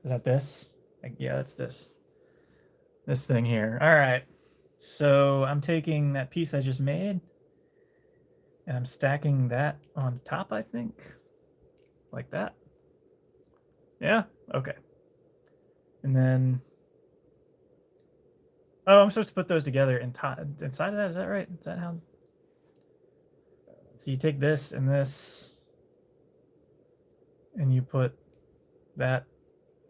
Is that this? Yeah, that's this thing here. All right. So I'm taking that piece I just made and I'm stacking that on top, I think, like that. Yeah. Okay. And then, oh, I'm supposed to put those together inside of that. Is that right? Is that how? So you take this, and you put that.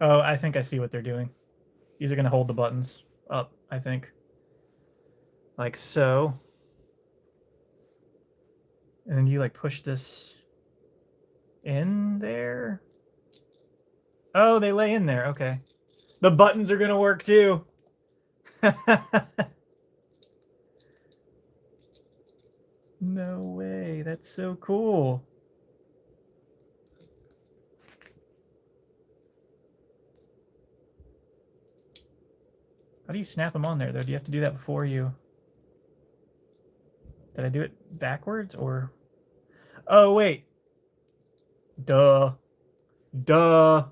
Oh, I think I see what they're doing. These are going to hold the buttons up, I think. Like so. And then you like push this in there. Oh, they lay in there. Okay. The buttons are going to work too. No way. That's so cool. How do you snap them on there, though? Do you have to do that before you... Did I do it backwards, or... Oh, wait. Duh. Duh.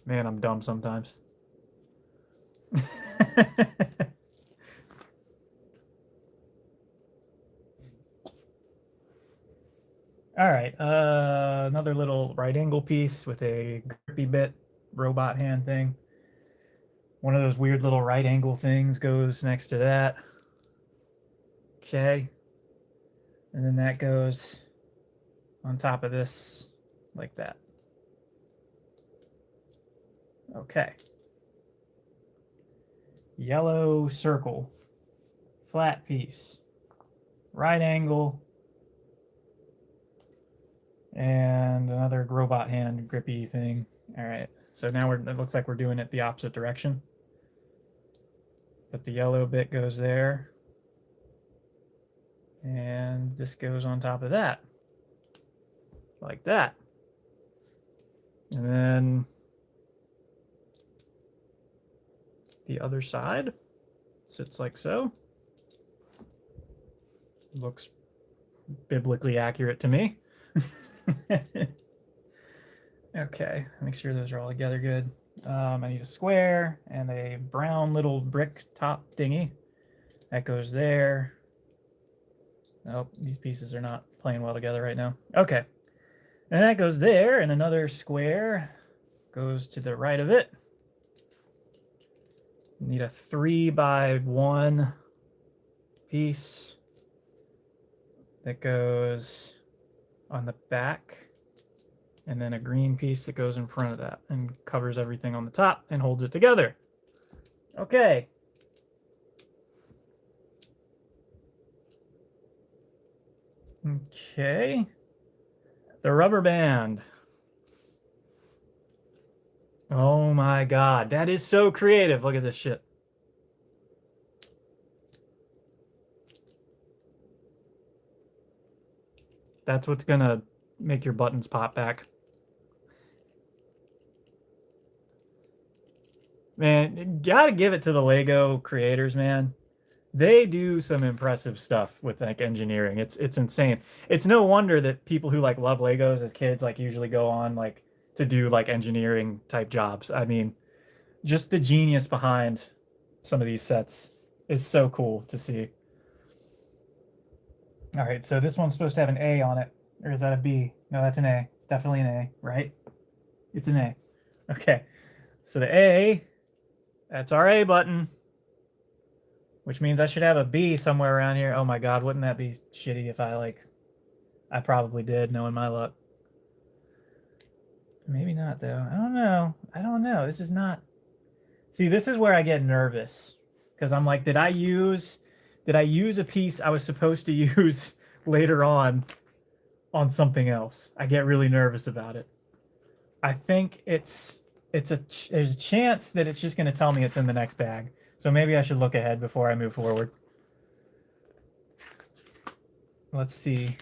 Man, I'm dumb sometimes. All right. Another little right angle piece with a grippy bit robot hand thing. One of those weird little right angle things goes next to that. Okay. And then that goes on top of this like that. Okay. Yellow circle. Flat piece. Right angle. And another robot hand grippy thing. All right. So now it looks like we're doing it the opposite direction. But the yellow bit goes there. And this goes on top of that. Like that. And then the other side sits like so. Looks biblically accurate to me. Okay, make sure those are all together good. I need a square and a brown little brick top thingy. That goes there. Nope, these pieces are not playing well together right now. Okay, and that goes there, and another square goes to the right of it. Need a 3x1 piece that goes on the back, and then a green piece that goes in front of that and covers everything on the top and holds it together. Okay. Okay. The rubber band. Oh my God, that is so creative. Look at this shit. That's what's gonna make your buttons pop back. Man, gotta give it to the Lego creators, man. They do some impressive stuff with like engineering. It's insane. It's no wonder that people who like love Legos as kids like usually go on like to do like engineering type jobs. I mean, just the genius behind some of these sets is so cool to see. All right, so this one's supposed to have an A on it, or is that a B? No, that's an A. It's definitely an A, right? It's an A. Okay, so the A, that's our A button, which means I should have a B somewhere around here. Oh my God, wouldn't that be shitty if I probably did, knowing my luck. Maybe not, though. I don't know. I don't know. This is not... See, this is where I get nervous. Because I'm like, did I use a piece I was supposed to use later on something else? I get really nervous about it. I think there's a chance that it's just going to tell me it's in the next bag. So maybe I should look ahead before I move forward. Let's see.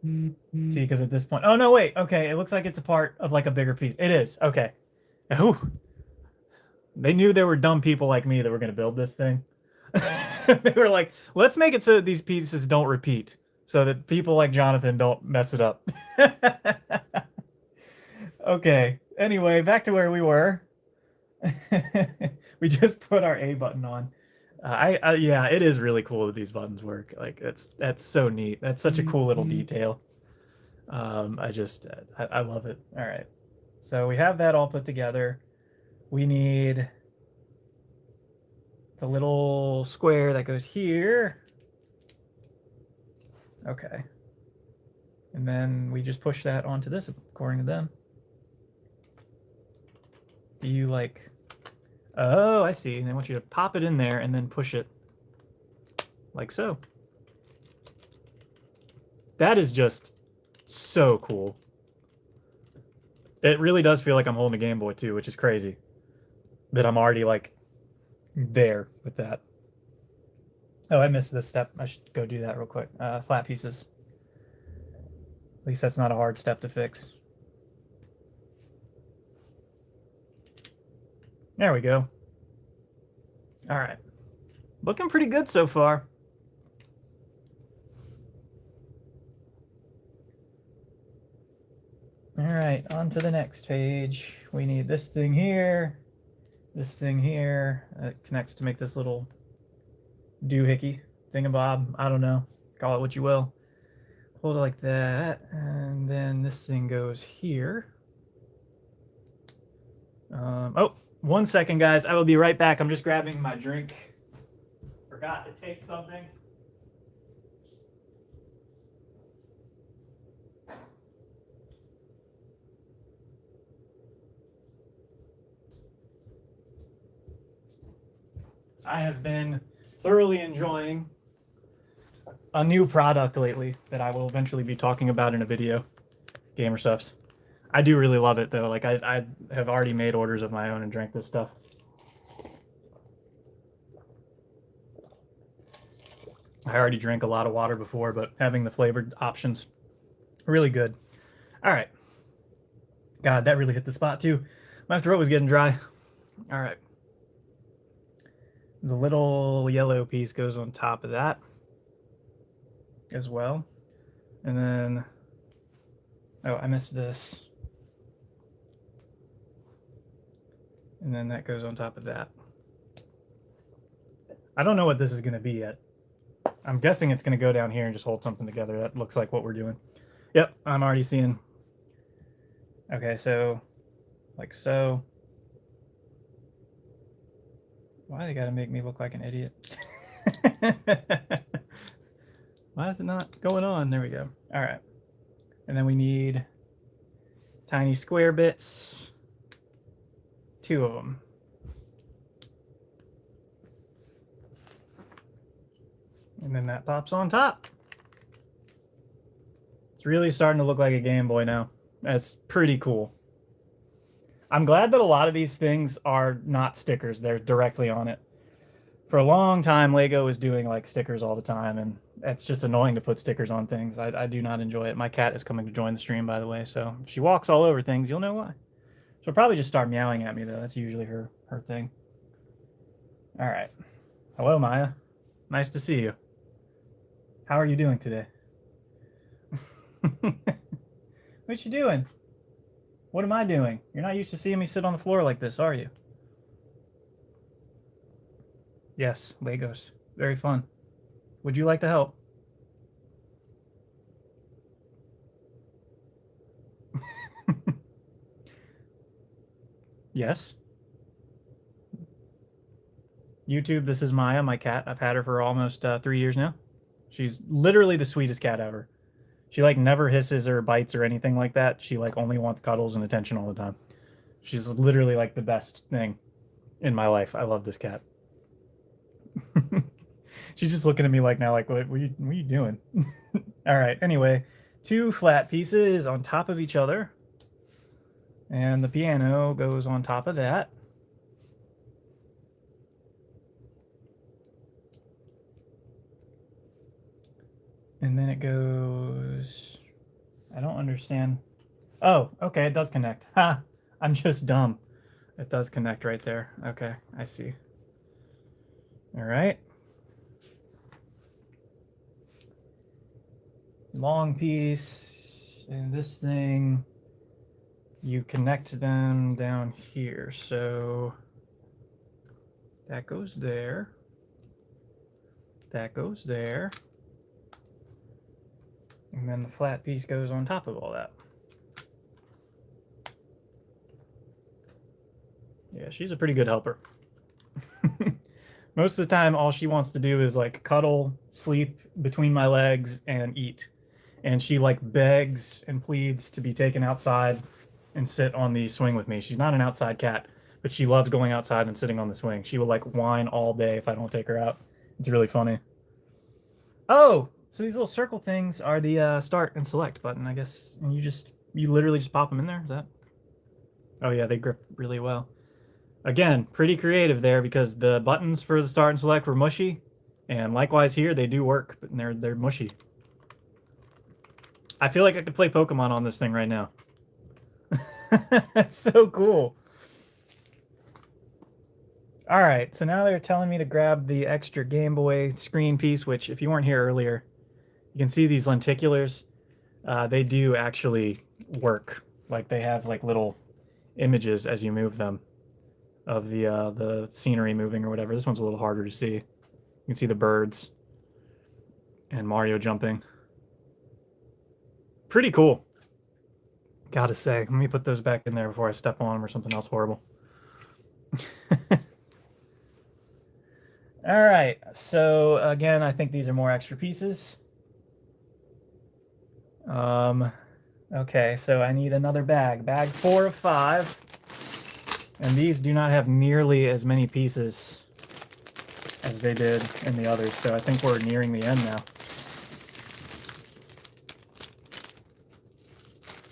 See, because at this point... Oh, no, wait. Okay, it looks like it's a part of like a bigger piece. It is. Okay. Ooh. They knew there were dumb people like me that were going to build this thing. They were like, let's make it so that these pieces don't repeat. So that people like Jonathan don't mess it up. Okay. Anyway, back to where we were. We just put our A button on. Yeah, it is really cool that these buttons work. Like that's so neat. That's such a cool little detail. I love it. All right, so we have that all put together. We need the little square that goes here. Okay, and then we just push that onto this according to them. Do you like? Oh, I see. And I want you to pop it in there and then push it like so. That is just so cool. It really does feel like I'm holding a Game Boy too, which is crazy. That I'm already like there with that. Oh, I missed this step. I should go do that real quick. Flat pieces. At least that's not a hard step to fix. There we go. All right. Looking pretty good so far. All right, on to the next page. We need this thing here, this thing here. It connects to make this little doohickey thingamabob. I don't know. Call it what you will. Hold it like that, and then this thing goes here. Oh, 1 second, guys. I will be right back. I'm just grabbing my drink. Forgot to take something. I have been thoroughly enjoying a new product lately that I will eventually be talking about in a video. Gamer Subs. I do really love it though. Like I have already made orders of my own and drank this stuff. I already drank a lot of water before, but having the flavored options, really good. All right. God, that really hit the spot too. My throat was getting dry. All right. The little yellow piece goes on top of that as well. And then, oh, I missed this. And then that goes on top of that. I don't know what this is going to be yet. I'm guessing it's going to go down here and just hold something together. That looks like what we're doing. Yep, I'm already seeing. Okay, so like so. Why they got to make me look like an idiot? Why is it not going on? There we go. All right. And then we need tiny square bits. 2 of them. And then that pops on top. It's really starting to look like a Game Boy now. That's pretty cool. I'm glad that a lot of these things are not stickers. They're directly on it. For a long time, Lego was doing like stickers all the time, and it's just annoying to put stickers on things. I do not enjoy it. My cat is coming to join the stream, by the way, so if she walks all over things, you'll know why. She'll probably just start meowing at me, though. That's usually her thing. All right. Hello, Maya. Nice to see you. How are you doing today? What you doing? What am I doing? You're not used to seeing me sit on the floor like this, are you? Yes, Legos. Very fun. Would you like to help? Yes. YouTube, this is Maya, my cat. I've had her for almost 3 years now. She's literally the sweetest cat ever. She like never hisses or bites or anything like that. She like only wants cuddles and attention all the time. She's literally like the best thing in my life. I love this cat. She's just looking at me like now, like, what are you doing? All right. Anyway, 2 flat pieces on top of each other. And the piano goes on top of that. And then it goes... I don't understand. Oh, okay, it does connect. Ha! I'm just dumb. It does connect right there. Okay, I see. All right. Long piece, and this thing you connect them down here. So that goes there. That goes there. And then the flat piece goes on top of all that. Yeah, she's a pretty good helper. Most of the time, all she wants to do is like cuddle, sleep between my legs, and eat. And she like begs and pleads to be taken outside and sit on the swing with me. She's not an outside cat, but she loves going outside and sitting on the swing. She will like whine all day if I don't take her out. It's really funny. Oh, so these little circle things are the start and select button, I guess. And you literally just pop them in there. Is that? Oh yeah, they grip really well. Again, pretty creative there because the buttons for the start and select were mushy, and likewise here they do work, but they're mushy. I feel like I could play Pokemon on this thing right now. That's so cool. All right, so now they're telling me to grab the extra Game Boy screen piece, which if you weren't here earlier, you can see these lenticulars. They do actually work. Like they have like little images as you move them of the scenery moving or whatever. This one's a little harder to see. You can see the birds and Mario jumping. Pretty cool. Gotta say. Let me put those back in there before I step on them or something else horrible. All right. So again, I think these are more extra pieces. Okay, so I need another bag. Bag 4 of 5. And these do not have nearly as many pieces as they did in the others, so I think we're nearing the end now.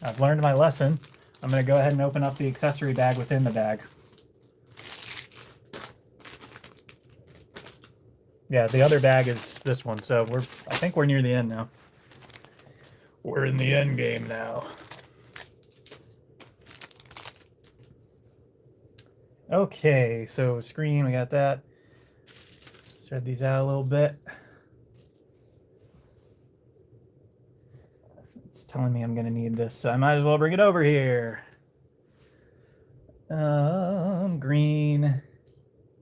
I've learned my lesson. I'm going to go ahead and open up the accessory bag within the bag. Yeah, the other bag is this one, so I think we're near the end now. We're in the end game now. Okay, so screen, we got that. Spread these out a little bit. It's telling me I'm gonna need this, so I might as well bring it over here. Green,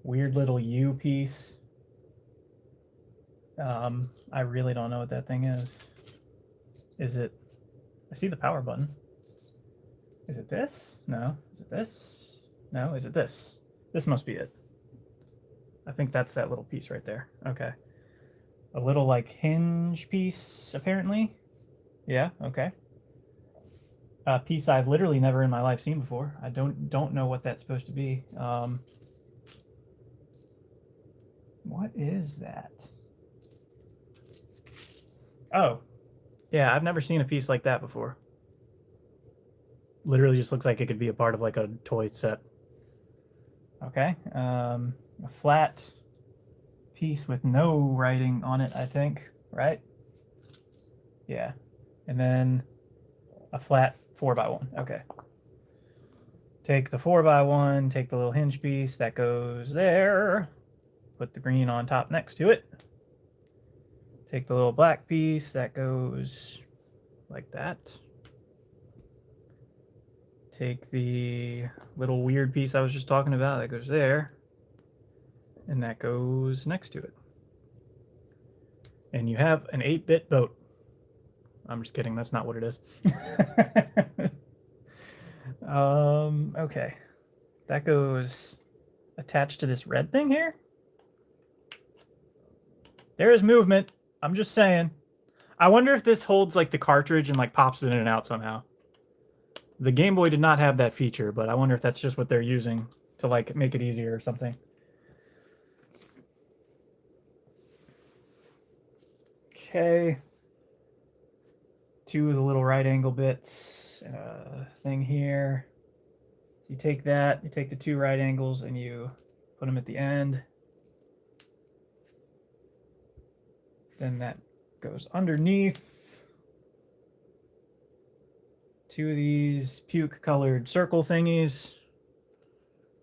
weird little U piece. I really don't know what that thing is. Is it? I see the power button. Is it this? No. Is it this? No. Is it this? This must be it. I think that's that little piece right there. Okay. A little like hinge piece, apparently. Yeah. Okay. A piece I've literally never in my life seen before. I don't know what that's supposed to be. What is that? Oh, yeah, I've never seen a piece like that before. Literally just looks like it could be a part of like a toy set. Okay, a flat piece with no writing on it, I think, right? Yeah, and then a flat 4x1. Okay. Take the 4x1, take the little hinge piece, that goes there. Put the green on top next to it. Take the little black piece, that goes like that. Take the little weird piece I was just talking about, that goes there. And that goes next to it. And you have an 8-bit boat. I'm just kidding, that's not what it is. Okay. That goes attached to this red thing here. There is movement. I'm just saying. I wonder if this holds like the cartridge and like pops it in and out somehow. The Game Boy did not have that feature, but I wonder if that's just what they're using to like make it easier or something. Okay. 2 of the little right angle bits. Thing here. You take that, you take the 2 right angles and you put them at the end. Then that goes underneath. 2 of these puke colored circle thingies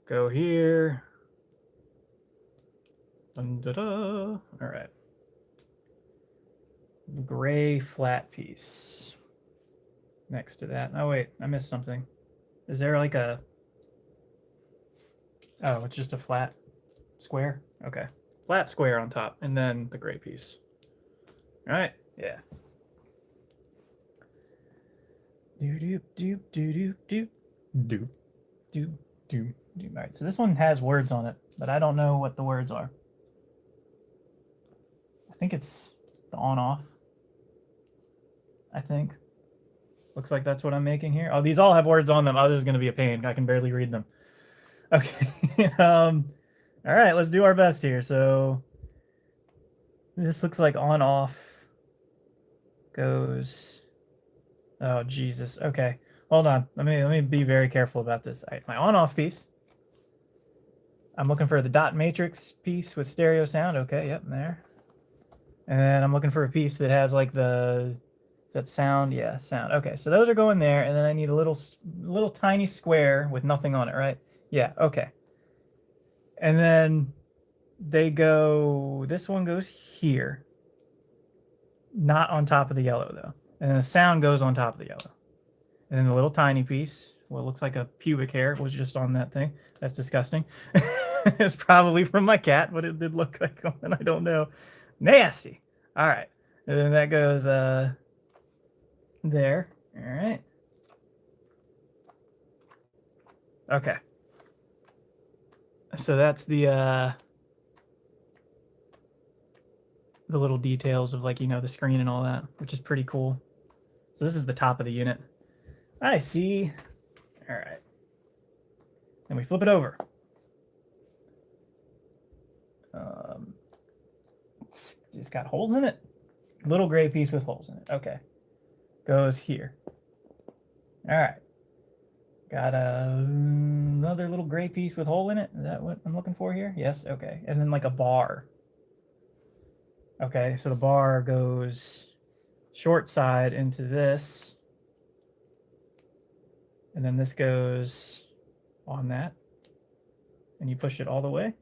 go here. All right. Gray flat piece next to that. Oh wait, I missed something. Is there like a... Oh, it's just a flat square? Okay. Flat square on top, and then the gray piece. All right, yeah. Doop doop doop doop doop doop doop doop. All right, so this one has words on it, but I don't know what the words are. I think it's the on-off. I think. Looks like that's what I'm making here. Oh, these all have words on them. Oh, this is going to be a pain. I can barely read them. Okay. All right, let's do our best here. So this looks like on-off goes... Oh, Jesus. Okay. Hold on. Let me be very careful about this. All right, my on-off piece. I'm looking for the dot matrix piece with stereo sound. Okay, yep, there. And then I'm looking for a piece that has like the... That sound? Yeah, sound. Okay, so those are going there, and then I need a little tiny square with nothing on it, right? Yeah, okay. And then they go... This one goes here. Not on top of the yellow, though. And then the sound goes on top of the yellow. And then the little tiny piece, what looks like a pubic hair, was just on that thing. That's disgusting. It's probably from my cat, but it did look like one. I don't know. Nasty. All right. And then that goes there. All right. Okay. So that's the little details of, like, you know, the screen and all that, which is pretty cool. So this is the top of the unit. I see. All right. And we flip it over. It's got holes in it. Little gray piece with holes in it. Okay. Goes here. All right. Got another little gray piece with hole in it. Is that what I'm looking for here? Yes. Okay. And then like a bar. Okay. So the bar goes short side into this. And then this goes on that. And you push it all the way.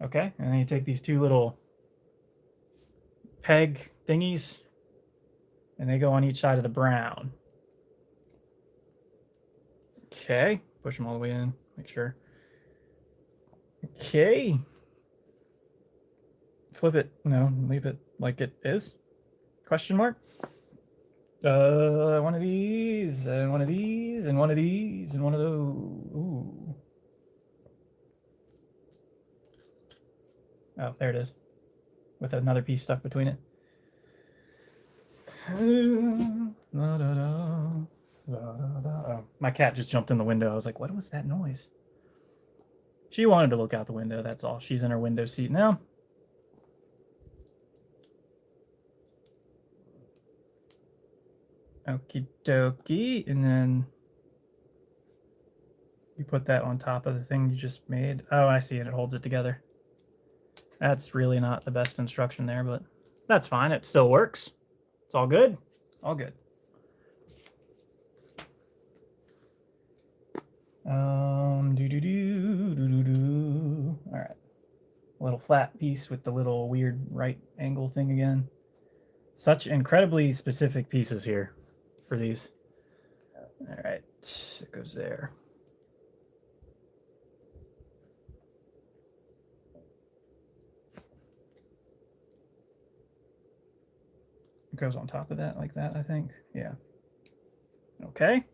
Okay. And then you take these two little peg thingies, and they go on each side of the brown. Okay. Push them all the way in. Make sure. Okay. Flip it. No, leave it like it is. Question mark. One of these, and one of these, and one of these, and one of those. Ooh. Oh, there it is. With another piece stuck between it. Oh, my cat just jumped in the window. I was like, what was that noise? She wanted to look out the window, that's all. She's in her window seat now. Okie dokie. And then you put that on top of the thing you just made. Oh, I see, and it holds it together. That's really not the best instruction there, but that's fine. It still works. It's all good. All good. All right. A little flat piece with the little weird right angle thing again. Such incredibly specific pieces here for these. All right. It goes there. It goes on top of that like that, I think. Yeah. Okay.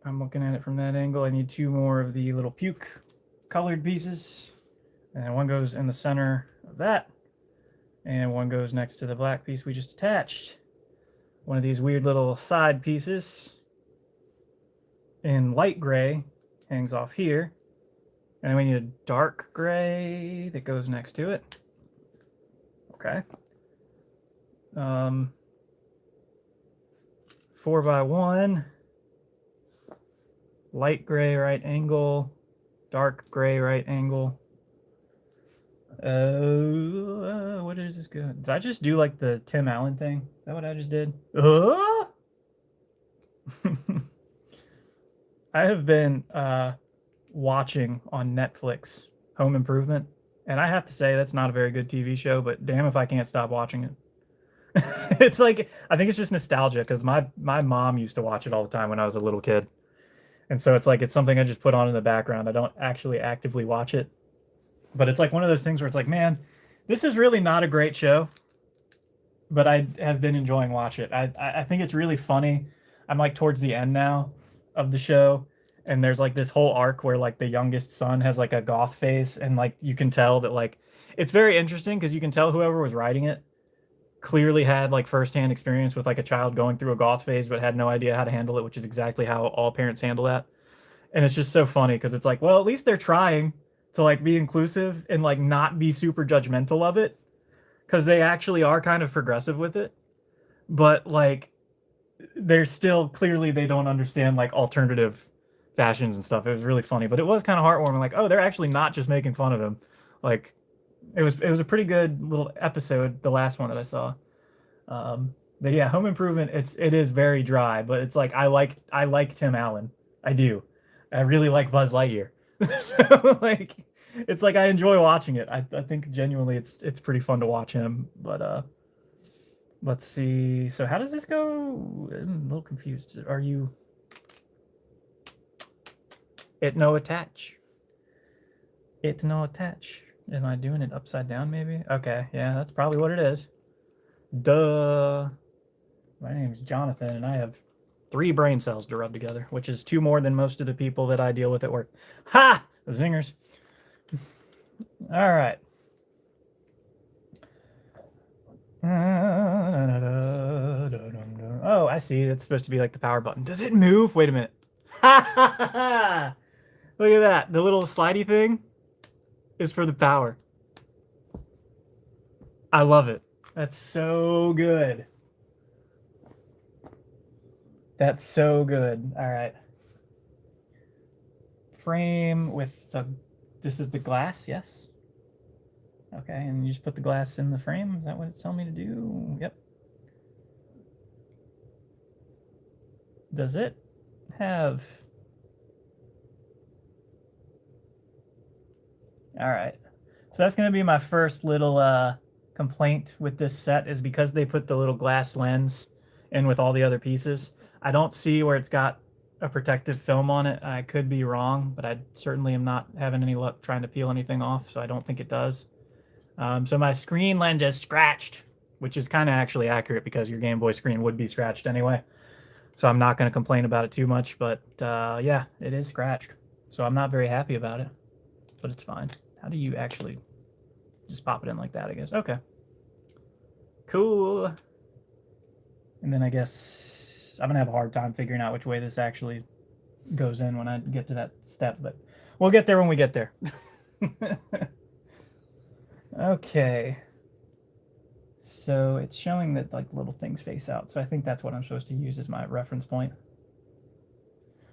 I'm looking at it from that angle. I need two more of the little puke colored pieces. And one goes in the center of that. And one goes next to the black piece we just attached. One of these weird little side pieces in light gray hangs off here. And then we need a dark gray that goes next to it. Okay. 4x1, light gray right angle, dark gray right angle. What is this good? Did I just do like the Tim Allen thing? Is that what I just did? I have been watching on Netflix Home Improvement, and I have to say that's not a very good TV show, but damn if I can't stop watching it. It's like I think it's just nostalgia because my mom used to watch it all the time when I was a little kid, and so it's like it's something I just put on in the background. I don't actually actively watch it, but it's like one of those things where it's like, man, this is really not a great show, but I have been enjoying watching it. I think it's really funny. I'm like towards the end now of the show, and there's like this whole arc where like the youngest son has like a goth face, and like you can tell that like it's very interesting because you can tell whoever was writing it clearly had like firsthand experience with like a child going through a goth phase, but had no idea how to handle it, which is exactly how all parents handle that. And it's just so funny because it's like, well, at least they're trying to like be inclusive and like not be super judgmental of it because they actually are kind of progressive with it. But like they're still clearly they don't understand like alternative fashions and stuff. It was really funny, but it was kind of heartwarming. Like, oh, they're actually not just making fun of him. Like, it was a pretty good little episode, the last one that I saw. But yeah, Home Improvement. It is very dry, but it's like I like Tim Allen. I do. I really like Buzz Lightyear. So like, it's like I enjoy watching it. I think genuinely it's pretty fun to watch him. But let's see. So how does this go? I'm a little confused. Are you? It no attach. It no attach. Am I doing it upside down maybe? Okay, yeah, that's probably what it is. Duh. My name's Jonathan, and I have 3 brain cells to rub together, which is 2 more than most of the people that I deal with at work. Ha! The zingers. All right. Oh, I see. It's supposed to be like the power button. Does it move? Wait a minute. Ha ha ha ha! Look at that. The little slidey thing is for the power. I love it. That's so good. That's so good. All right. Frame with the, this is the glass, yes? Okay, and you just put the glass in the frame. Is that what it's telling me to do? Yep. Does it have... All right. So that's going to be my first little complaint with this set is because they put the little glass lens in with all the other pieces. I don't see where it's got a protective film on it. I could be wrong, but I certainly am not having any luck trying to peel anything off, so I don't think it does. So my screen lens is scratched, which is kind of actually accurate because your Game Boy screen would be scratched anyway. So I'm not going to complain about it too much, but yeah, it is scratched. So I'm not very happy about it, but it's fine. How do you actually just pop it in like that, I guess? Okay. Cool. And then I guess I'm going to have a hard time figuring out which way this actually goes in when I get to that step, but we'll get there when we get there. Okay. So it's showing that like little things face out. So I think that's what I'm supposed to use as my reference point.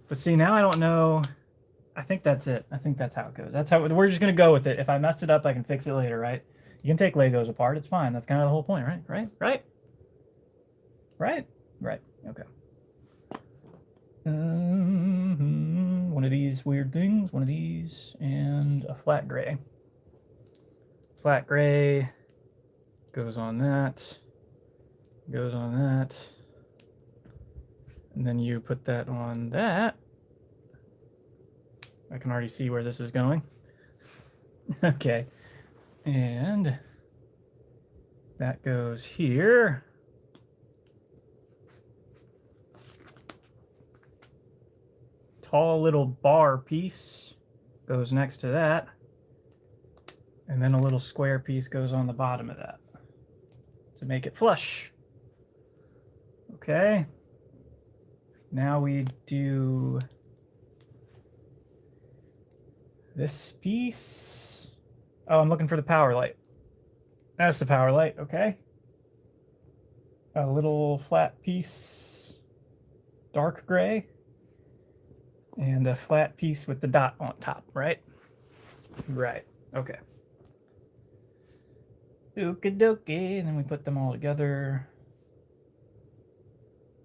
But see, now I don't know. I think that's it. I think that's how it goes. That's how we're just going to go with it. If I messed it up, I can fix it later, right? You can take Legos apart. It's fine. That's kind of the whole point, right? Right. Okay. One of these weird things, one of these, and a flat gray. Flat gray goes on that, goes on that, and then you put that on that. I can already see where this is going. Okay, and that goes here. Tall little bar piece goes next to that. And then a little square piece goes on the bottom of that to make it flush. Okay. Now we do this piece. Oh, I'm looking for the power light. That's the power light, okay. A little flat piece, dark gray, and a flat piece with the dot on top, right? Right, okay. Okie dokie, and then we put them all together.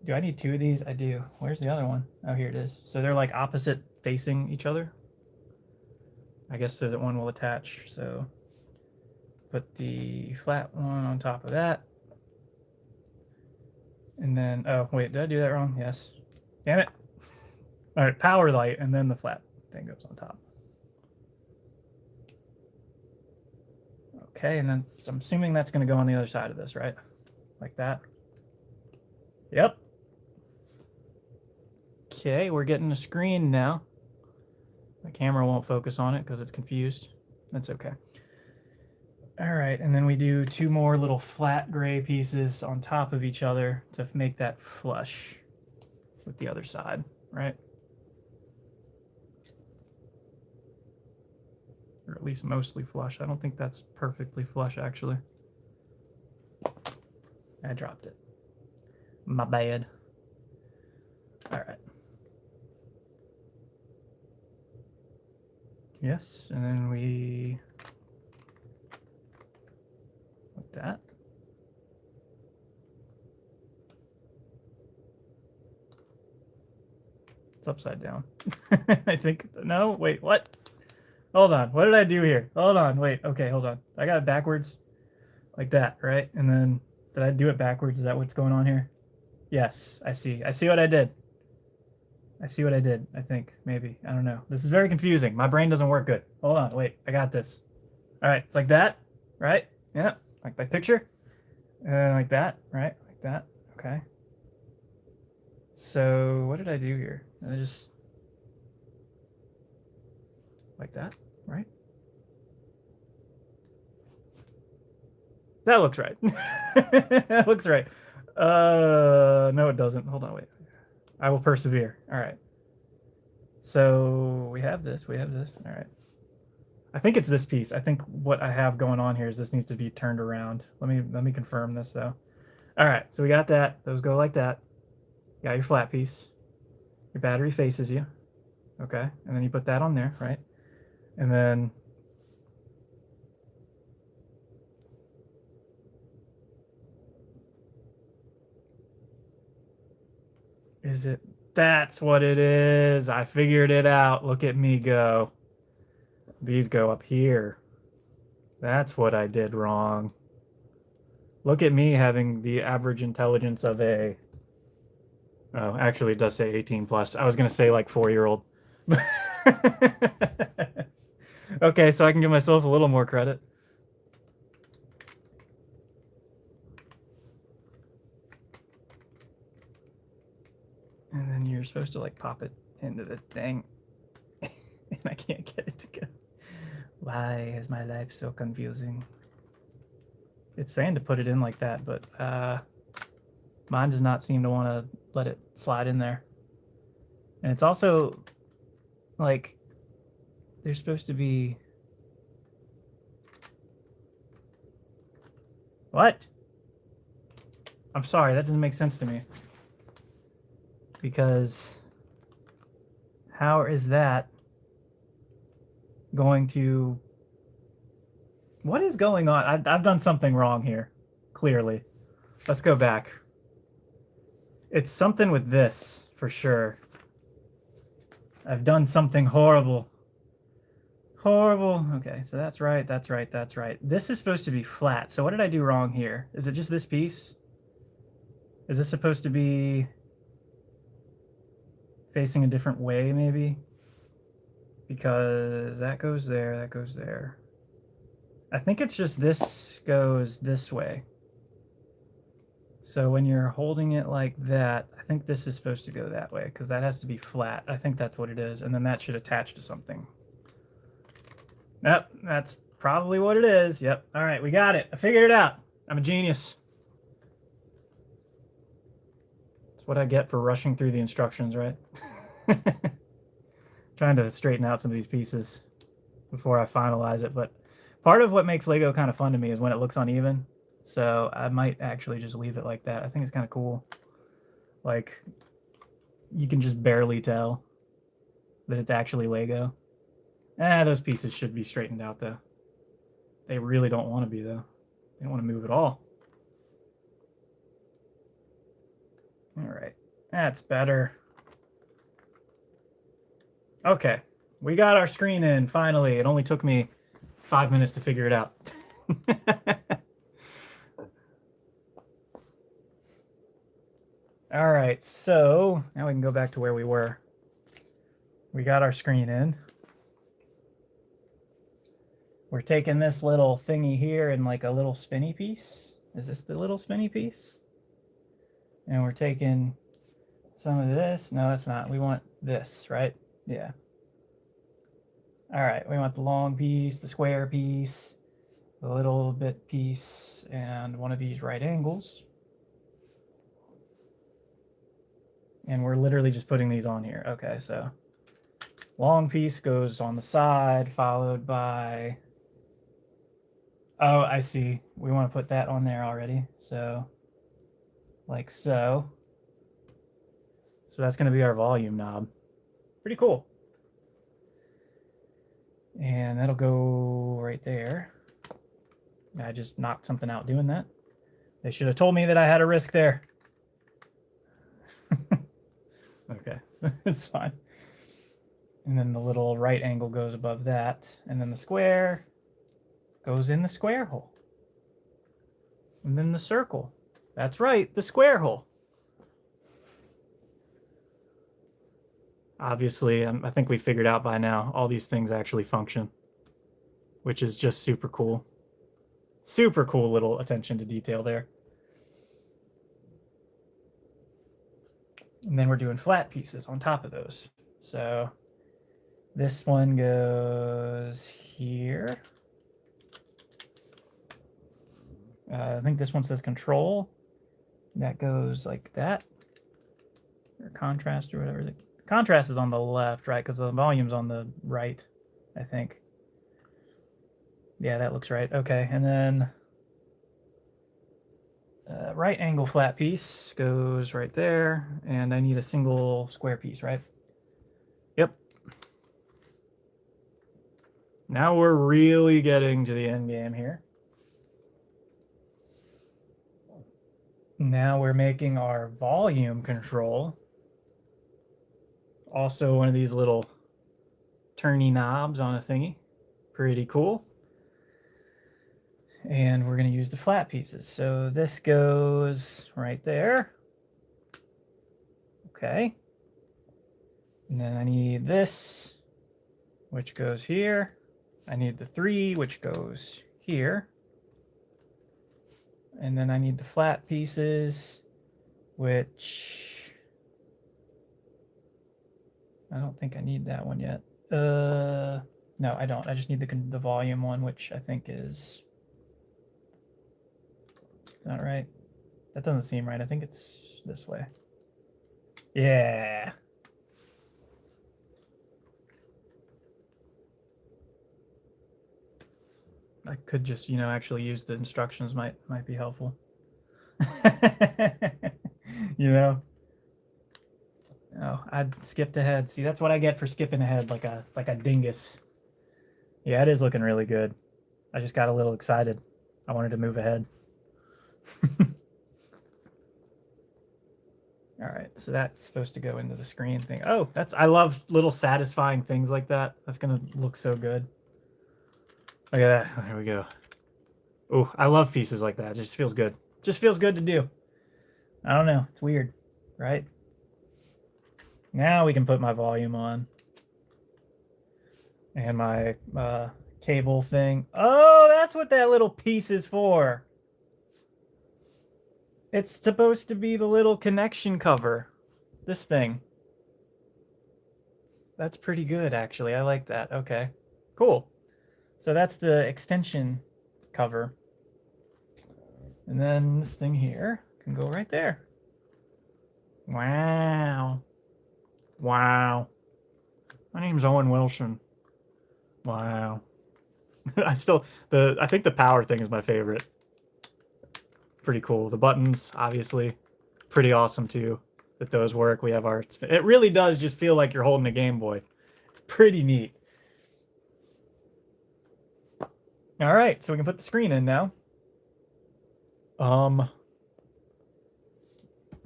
Do I need 2 of these? I do. Where's the other one? Oh, here it is. So they're like opposite facing each other. I guess so that one will attach. So put the flat one on top of that. And then, oh, wait, did I do that wrong? Yes. Damn it. All right, power light, and then the flat thing goes on top. Okay, and then so I'm assuming that's going to go on the other side of this, right? Like that. Yep. Okay, we're getting a screen now. The camera won't focus on it because it's confused. That's okay. All right, and then we do 2 more little flat gray pieces on top of each other to make that flush with the other side, right? Or at least mostly flush. I don't think that's perfectly flush, actually. I dropped it. My bad. All right. Yes, and then we like that. It's upside down. I think, no, wait, what? Hold on, what did I do here? Hold on, wait, okay, hold on. I got it backwards, like that, right? And then, did I do it backwards? Is that what's going on here? Yes, I see what I did. I see what I did, I think, maybe, I don't know. This is very confusing. My brain doesn't work good. Hold on, wait, I got this. All right, it's like that, right? Yeah, like that picture. And like that, right? Like that, okay. So what did I do here? I just, like that, right? That looks right. That looks right. No, it doesn't. Hold on, wait. I will persevere. All right. So we have this. We have this. All right. I think it's this piece. I think what I have going on here is this needs to be turned around. Let me confirm this though. All right. So we got that. Those go like that. You got your flat piece. Your battery faces you. Okay. And then you put that on there, right? And then is it? That's what it is. I figured it out. Look at me go. These go up here. That's what I did wrong. Look at me having the average intelligence of a... Oh, actually it does say 18 plus. I was going to say like 4-year-old. Okay, so I can give myself a little more credit. And then you're supposed to like pop it into the thing. And I can't get it to go. Why is my life so confusing? It's saying to put it in like that, but mine does not seem to want to let it slide in there. And it's also like there's supposed to be... What? I'm sorry, that doesn't make sense to me. Because how is that going to... What is going on? I've done something wrong here, clearly. Let's go back. It's something with this, for sure. I've done something horrible. Horrible. Okay, so that's right, that's right, that's right. This is supposed to be flat. So what did I do wrong here? Is it just this piece? Is this supposed to be facing a different way, maybe? Because that goes there, that goes there. I think it's just this goes this way. So when you're holding it like that, I think this is supposed to go that way because that has to be flat. I think that's what it is. And then that should attach to something. Yep, that's probably what it is. Yep. All right, we got it. I figured it out. I'm a genius. That's what I get for rushing through the instructions, right? Trying to straighten out some of these pieces before I finalize it. But part of what makes Lego kind of fun to me is when it looks uneven. So I might actually just leave it like that. I think it's kind of cool. Like, you can just barely tell that it's actually Lego. Those pieces should be straightened out, though. They really don't want to be, though. They don't want to move at all. All right. That's better. Okay. We got our screen in, finally. It only took me 5 minutes to figure it out. All right, so now we can go back to where we were. We got our screen in. We're taking this little thingy here and like a little spinny piece. Is this the little spinny piece? And we're taking some of this. No, that's not. We want this, right? Yeah. All right, we want the long piece, the square piece, the little bit piece, and one of these right angles. And we're literally just putting these on here. Okay, so long piece goes on the side, followed by... Oh, I see. We want to put that on there already. So, like so. So that's going to be our volume knob. Pretty cool. And that'll go right there. I just knocked something out doing that. They should have told me that I had a risk there. Okay, it's fine. And then the little right angle goes above that. And then the square goes in the square hole. And then the circle. That's right, the square hole. Obviously, I think we figured out by now all these things actually function, which is just super cool. Super cool little attention to detail there. And then we're doing flat pieces on top of those. So this one goes here. I think this one says control. That goes like that. Or contrast or whatever. Contrast is on the left, right? Because the volume's on the right, I think. Yeah, that looks right. Okay, and then right angle flat piece goes right there, and I need a single square piece, right? Yep. Now we're really getting to the end game here. Now we're making our volume control. Also one of these little turny knobs on a thingy. Pretty cool. And we're going to use the flat pieces. So this goes right there. Okay. And then I need this, which goes here. I need the 3, which goes here. And then I need the flat pieces, which I don't think I need that one yet. No, I don't. I just need the volume one, which I think is not right. That doesn't seem right. I think it's this way. Yeah. I could just, actually use the instructions. Might be helpful. Oh, I skipped ahead. See, that's what I get for skipping ahead like a dingus. Yeah, it is looking really good. I just got a little excited. I wanted to move ahead. All right, so that's supposed to go into the screen thing. Oh, I love little satisfying things like that. That's gonna look so good. Look at that. There we go. Oh, I love pieces like that. It just feels good. Just feels good to do. I don't know. It's weird, right? Now we can put my volume on. And my cable thing. Oh, that's what that little piece is for. It's supposed to be the little connection cover. This thing. That's pretty good, actually. I like that. Okay. Cool. So that's the extension cover. And then this thing here can go right there. Wow. Wow. My name's Owen Wilson. Wow. I think the power thing is my favorite. Pretty cool. The buttons, obviously, pretty awesome too. That those work. We have our... It really does just feel like you're holding a Game Boy. It's pretty neat. All right, so we can put the screen in now.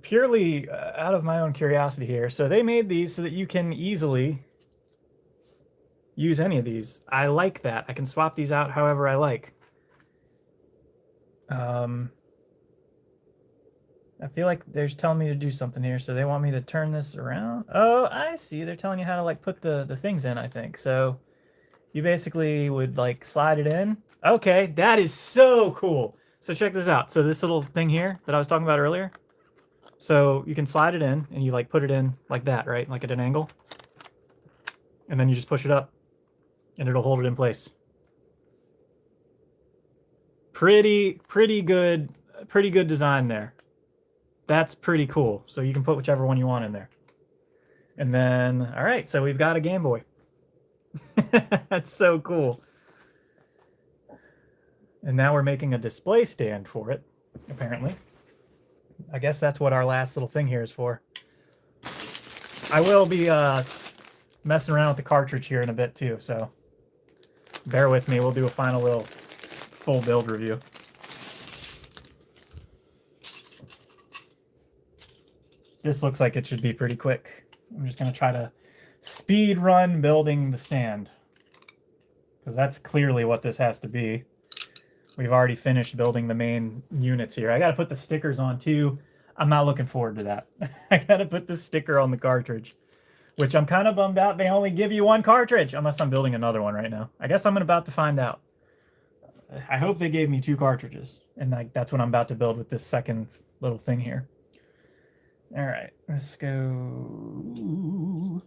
Purely out of my own curiosity here. So they made these so that you can easily use any of these. I like that. I can swap these out however I like. I feel like they're telling me to do something here, so they want me to turn this around. Oh, I see. They're telling you how to like put the things in, I think. So you basically would like slide it in. Okay, that is so cool. So check this out. So this little thing here that I was talking about earlier. So you can slide it in and you like put it in like that, right? Like at an angle. And then you just push it up and it'll hold it in place. Pretty good design there. That's pretty cool. So you can put whichever one you want in there. And then, all right, so we've got a Game Boy. That's so cool. And now we're making a display stand for it, apparently. I guess that's what our last little thing here is for. I will be messing around with the cartridge here in a bit too, so bear with me. We'll do a final little full build review. This looks like it should be pretty quick. I'm just going to try to speed run building the stand, because that's clearly what this has to be. We've already finished building the main units here. I got to put the stickers on too. I'm not looking forward to that. I got to put the sticker on the cartridge, which I'm kind of bummed out. They only give you one cartridge, unless I'm building another one right now. I guess I'm about to find out. I hope they gave me 2 cartridges, and like that's what I'm about to build with this second little thing here. All right, let's go. Ooh.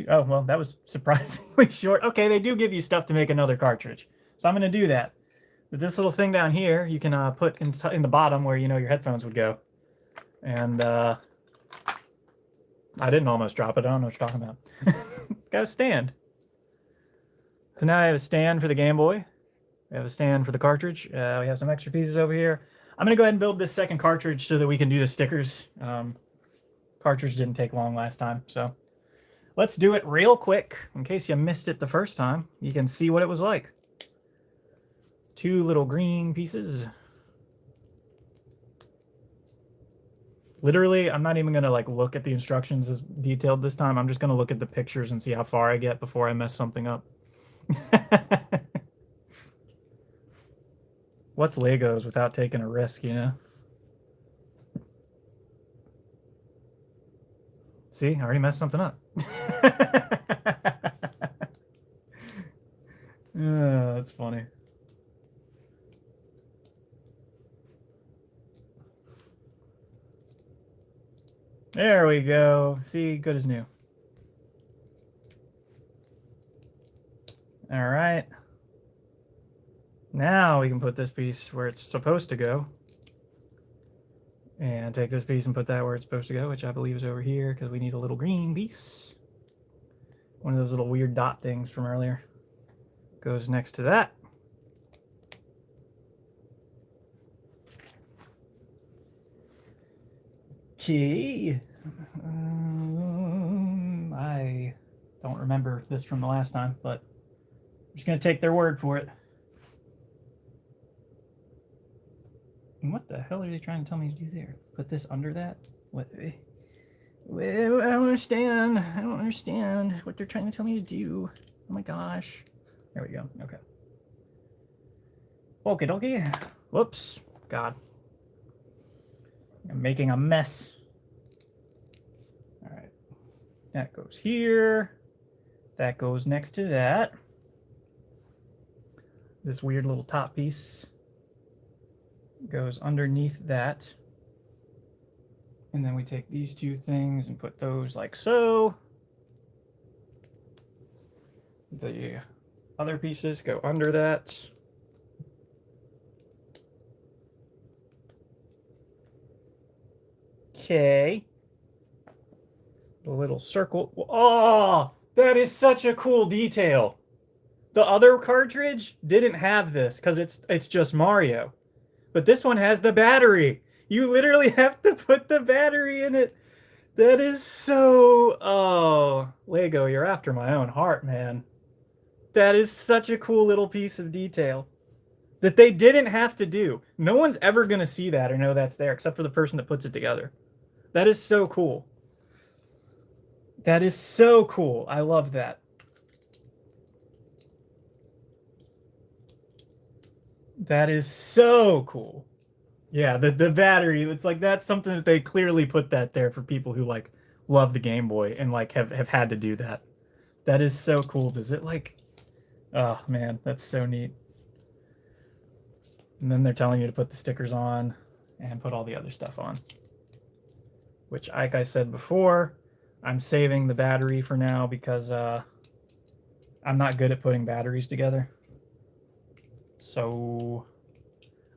Oh, well, that was surprisingly short. Okay, they do give you stuff to make another cartridge. So I'm going to do that. But this little thing down here, you can put in the bottom where, you know, your headphones would go. And I didn't almost drop it. I don't know what you're talking about. Got a stand. So now I have a stand for the Game Boy. We have a stand for the cartridge. We have some extra pieces over here. I'm going to go ahead and build this second cartridge so that we can do the stickers. Cartridge didn't take long last time, so let's do it real quick. In case you missed it the first time, you can see what it was like. 2 little green pieces. Literally, I'm not even going to like look at the instructions as detailed this time. I'm just going to look at the pictures and see how far I get before I mess something up. What's Legos without taking a risk, you know? See, I already messed something up. Oh, that's funny. There we go. See, good as new. All right. Now we can put this piece where it's supposed to go. And take this piece and put that where it's supposed to go, which I believe is over here, because we need a little green piece. One of those little weird dot things from earlier. Goes next to that. Okay. I don't remember this from the last time, but I'm just going to take their word for it. And what the hell are they trying to tell me to do there? Put this under that? What? Well, I don't understand. I don't understand what they're trying to tell me to do. Oh my gosh. There we go. Okay. Okie dokie. Whoops. God. I'm making a mess. All right. That goes here. That goes next to that. This weird little top piece goes underneath that. And then we take these 2 things and put those like so. The other pieces go under that. Okay. The little circle. Oh, that is such a cool detail. The other cartridge didn't have this because it's just Mario. But this one has the battery. You literally have to put the battery in it. That is so... Oh, Lego, you're after my own heart, man. That is such a cool little piece of detail that they didn't have to do. No one's ever going to see that or know that's there except for the person that puts it together. That is so cool. That is so cool. I love that. That is so cool. Yeah, the battery, it's like that's something that they clearly put that there for people who like love the Game Boy and like have had to do that. That is so cool. Does it like oh man, that's so neat. And then they're telling you to put the stickers on and put all the other stuff on. Which like I said before, I'm saving the battery for now because I'm not good at putting batteries together. So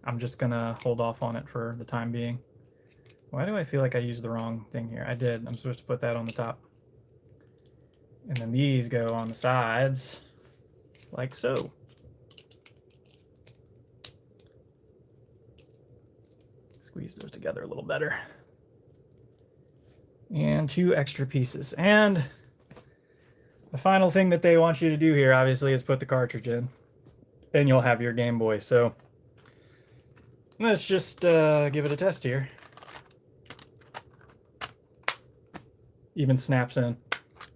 I'm just gonna hold off on it for the time being. Why do I feel like I used the wrong thing here? I did. I'm supposed to put that on the top. And then these go on the sides, like so. Squeeze those together a little better. And 2 extra pieces. And the final thing that they want you to do here, obviously, is put the cartridge in. And you'll have your Game Boy. So let's just give it a test here. Even snaps in.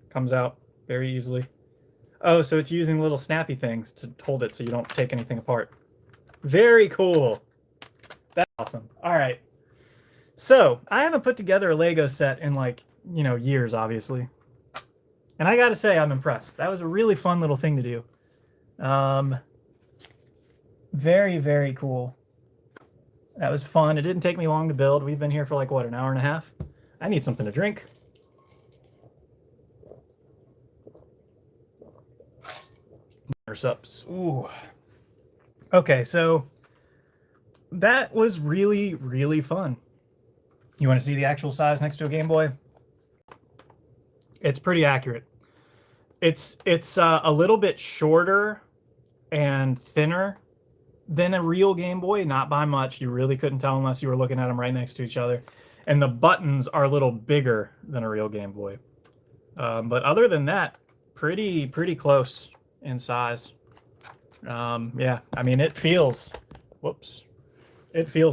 Comes out very easily. Oh, so it's using little snappy things to hold it so you don't take anything apart. Very cool. That's awesome. All right. So I haven't put together a Lego set in like, years, obviously. And I gotta say, I'm impressed. That was a really fun little thing to do. Very, very cool. That was fun. It didn't take me long to build. We've been here for like, what, an hour and a half? I need something to drink. Ups. Ooh. Okay, so that was really, really fun. You want to see the actual size next to a Game Boy? It's pretty accurate. It's a little bit shorter and thinner than a real Game Boy, not by much. You really couldn't tell unless you were looking at them right next to each other. And the buttons are a little bigger than a real Game Boy. But other than that, pretty close in size. Yeah, I mean, it feels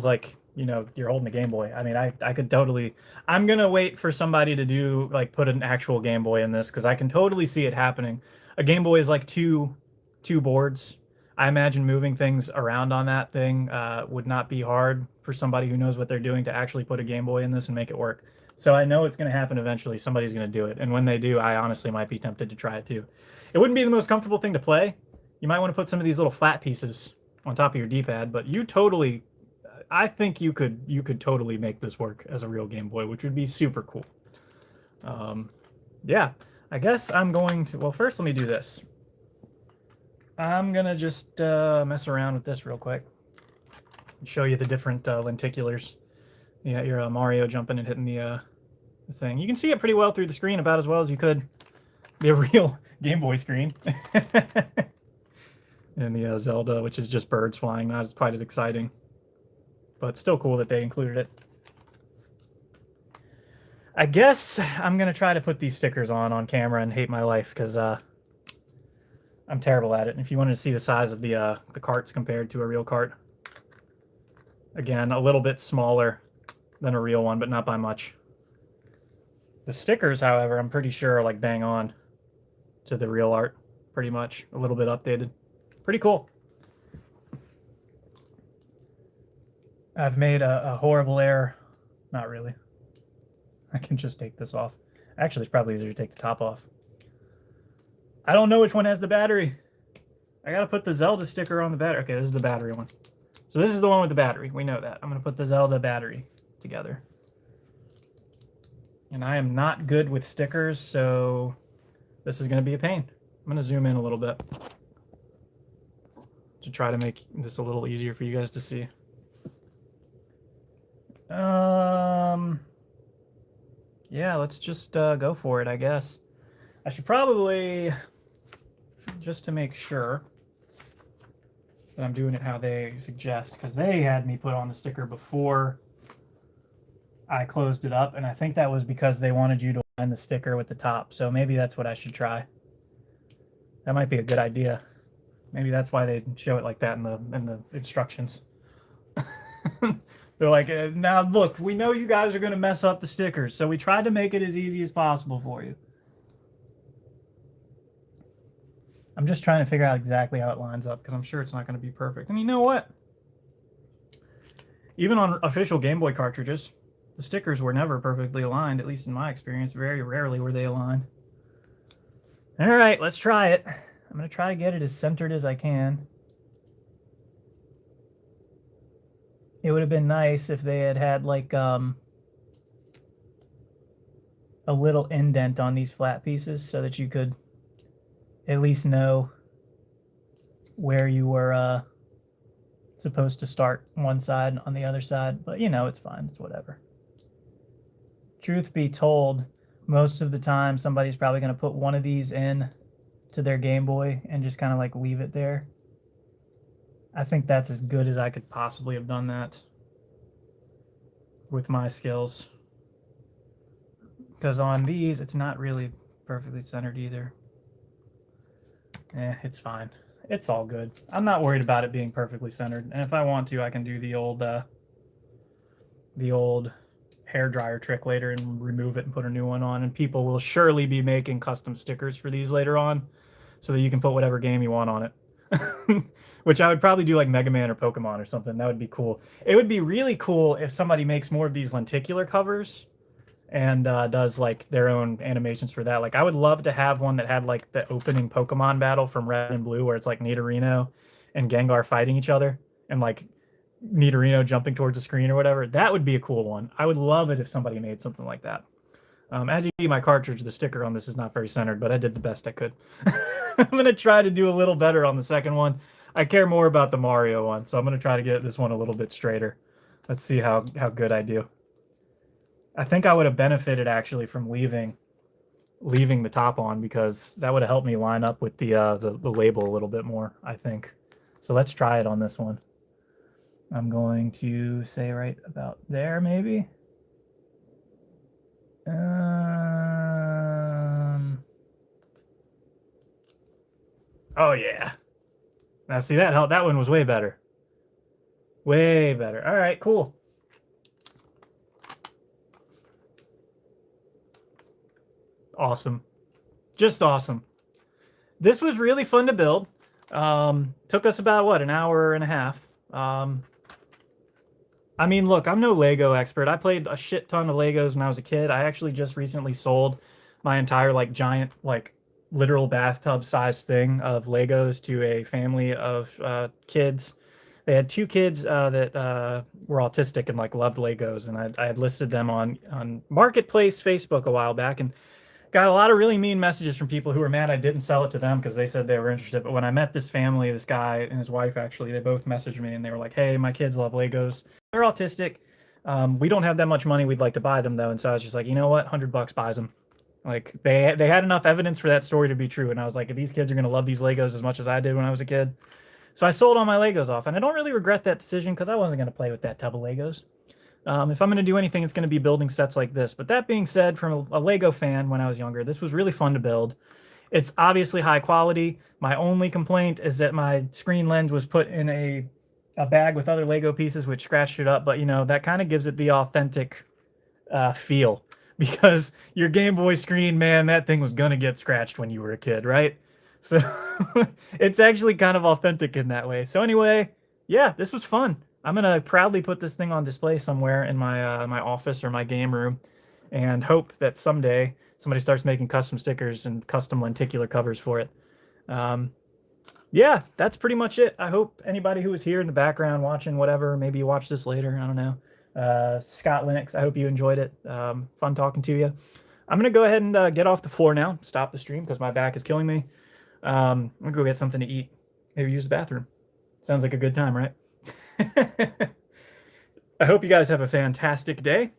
like, you're holding a Game Boy. I mean, I could totally, I'm gonna wait for somebody to do, like, put an actual Game Boy in this, because I can totally see it happening. A Game Boy is like two boards. I imagine moving things around on that thing would not be hard for somebody who knows what they're doing to actually put a Game Boy in this and make it work. So I know it's going to happen eventually. Somebody's going to do it. And when they do, I honestly might be tempted to try it too. It wouldn't be the most comfortable thing to play. You might want to put some of these little flat pieces on top of your D-pad, but I think you could totally make this work as a real Game Boy, which would be super cool. Yeah, I guess I'm going to, well, first let me do this. I'm gonna just mess around with this real quick. Show you the different lenticulars. You got your Mario jumping and hitting the thing. You can see it pretty well through the screen, about as well as you could the real Game Boy screen. And the Zelda, which is just birds flying, not quite as exciting. But still cool that they included it. I guess I'm gonna try to put these stickers on camera and hate my life, because I'm terrible at it. And if you wanted to see the size of the carts compared to a real cart, again, a little bit smaller than a real one, but not by much. The stickers, however, I'm pretty sure are like bang on to the real art, pretty much. A little bit updated. Pretty cool. I've made a horrible error. Not really. I can just take this off. Actually, it's probably easier to take the top off. I don't know which one has the battery. I gotta put the Zelda sticker on the battery. Okay, this is the battery one. So this is the one with the battery. We know that. I'm gonna put the Zelda battery together. And I am not good with stickers, so this is gonna be a pain. I'm gonna zoom in a little bit to try to make this a little easier for you guys to see. Yeah, let's just go for it, I guess. I should probably, just to make sure that I'm doing it how they suggest, because they had me put on the sticker before I closed it up, and I think that was because they wanted you to align the sticker with the top, so maybe that's what I should try. That might be a good idea. Maybe that's why they show it like that in the instructions. They're like, now look, we know you guys are going to mess up the stickers, so we tried to make it as easy as possible for you. I'm just trying to figure out exactly how it lines up because I'm sure it's not going to be perfect. And you know what? Even on official Game Boy cartridges, the stickers were never perfectly aligned, at least in my experience. Very rarely were they aligned. All right, let's try it. I'm going to try to get it as centered as I can. It would have been nice if they had had like a little indent on these flat pieces so that you could at least know where you were supposed to start one side on the other side. But you know, it's fine. It's whatever. Truth be told, most of the time somebody's probably going to put one of these in to their Game Boy and just kind of like leave it there. I think that's as good as I could possibly have done that with my skills. Because on these, it's not really perfectly centered either. It's fine. It's all good. I'm not worried about it being perfectly centered. And if I want to, I can do the old hair dryer trick later and remove it and put a new one on. And people will surely be making custom stickers for these later on so that you can put whatever game you want on it. Which I would probably do like Mega Man or Pokemon or something. That would be cool. It would be really cool if somebody makes more of these lenticular covers and does like their own animations for that. Like I would love to have one that had like the opening Pokemon battle from Red and Blue where it's like Nidorino and Gengar fighting each other and like Nidorino jumping towards the screen or whatever. That would be a cool one. I would love it if somebody made something like that. As you see, my cartridge, the sticker on this is not very centered, but I did the best I could. I'm going to try to do a little better on the second one. I care more about the Mario one, so I'm going to try to get this one a little bit straighter. Let's see how good I do. I think I would have benefited actually from leaving the top on because that would have helped me line up with the label a little bit more, I think. So let's try it on this one. I'm going to say right about there, maybe. Oh yeah. Now see that helped. That one was way better. Way better. All right, cool. Awesome. Just awesome. This was really fun to build. Took us about what, an hour and a half. I mean, look, I'm no Lego expert. I played a shit ton of Legos when I was a kid. I actually just recently sold my entire like giant like literal bathtub sized thing of Legos to a family of kids. They had two kids that were autistic and like loved Legos, and I had listed them on Marketplace Facebook a while back, and got a lot of really mean messages from people who were mad I didn't sell it to them because they said they were interested. But when I met this family, this guy and his wife, actually, they both messaged me and they were like, hey, my kids love Legos. They're autistic. We don't have that much money. We'd like to buy them, though. And so I was just like, you know what? $100 buys them. Like, they had enough evidence for that story to be true. And I was like, these kids are going to love these Legos as much as I did when I was a kid. So I sold all my Legos off. And I don't really regret that decision because I wasn't going to play with that tub of Legos. If I'm going to do anything, it's going to be building sets like this. But that being said, from a Lego fan when I was younger, this was really fun to build. It's obviously high quality. My only complaint is that my screen lens was put in a bag with other Lego pieces, which scratched it up. But, you know, that kind of gives it the authentic feel. Because your Game Boy screen, man, that thing was going to get scratched when you were a kid, right? So it's actually kind of authentic in that way. So anyway, yeah, this was fun. I'm gonna proudly put this thing on display somewhere in my office or my game room, and hope that someday somebody starts making custom stickers and custom lenticular covers for it. Yeah, that's pretty much it. I hope anybody who was here in the background watching whatever, maybe you watch this later, I don't know. Scott Linux, I hope you enjoyed it. Fun talking to you. I'm gonna go ahead and get off the floor now, stop the stream because my back is killing me. I'm gonna go get something to eat, maybe use the bathroom. Sounds like a good time, right? I hope you guys have a fantastic day.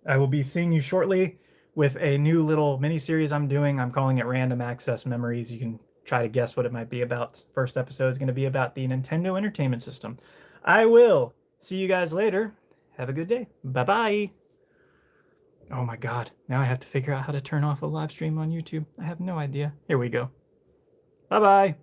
I will be seeing you shortly with a new little mini series I'm doing. I'm calling it Random Access Memories. You can try to guess what it might be about. First episode is going to be about the Nintendo Entertainment System. I will see you guys later. Have a good day. Bye-bye. Oh my God. Now I have to figure out how to turn off a live stream on YouTube. I have no idea. Here we go. Bye-bye.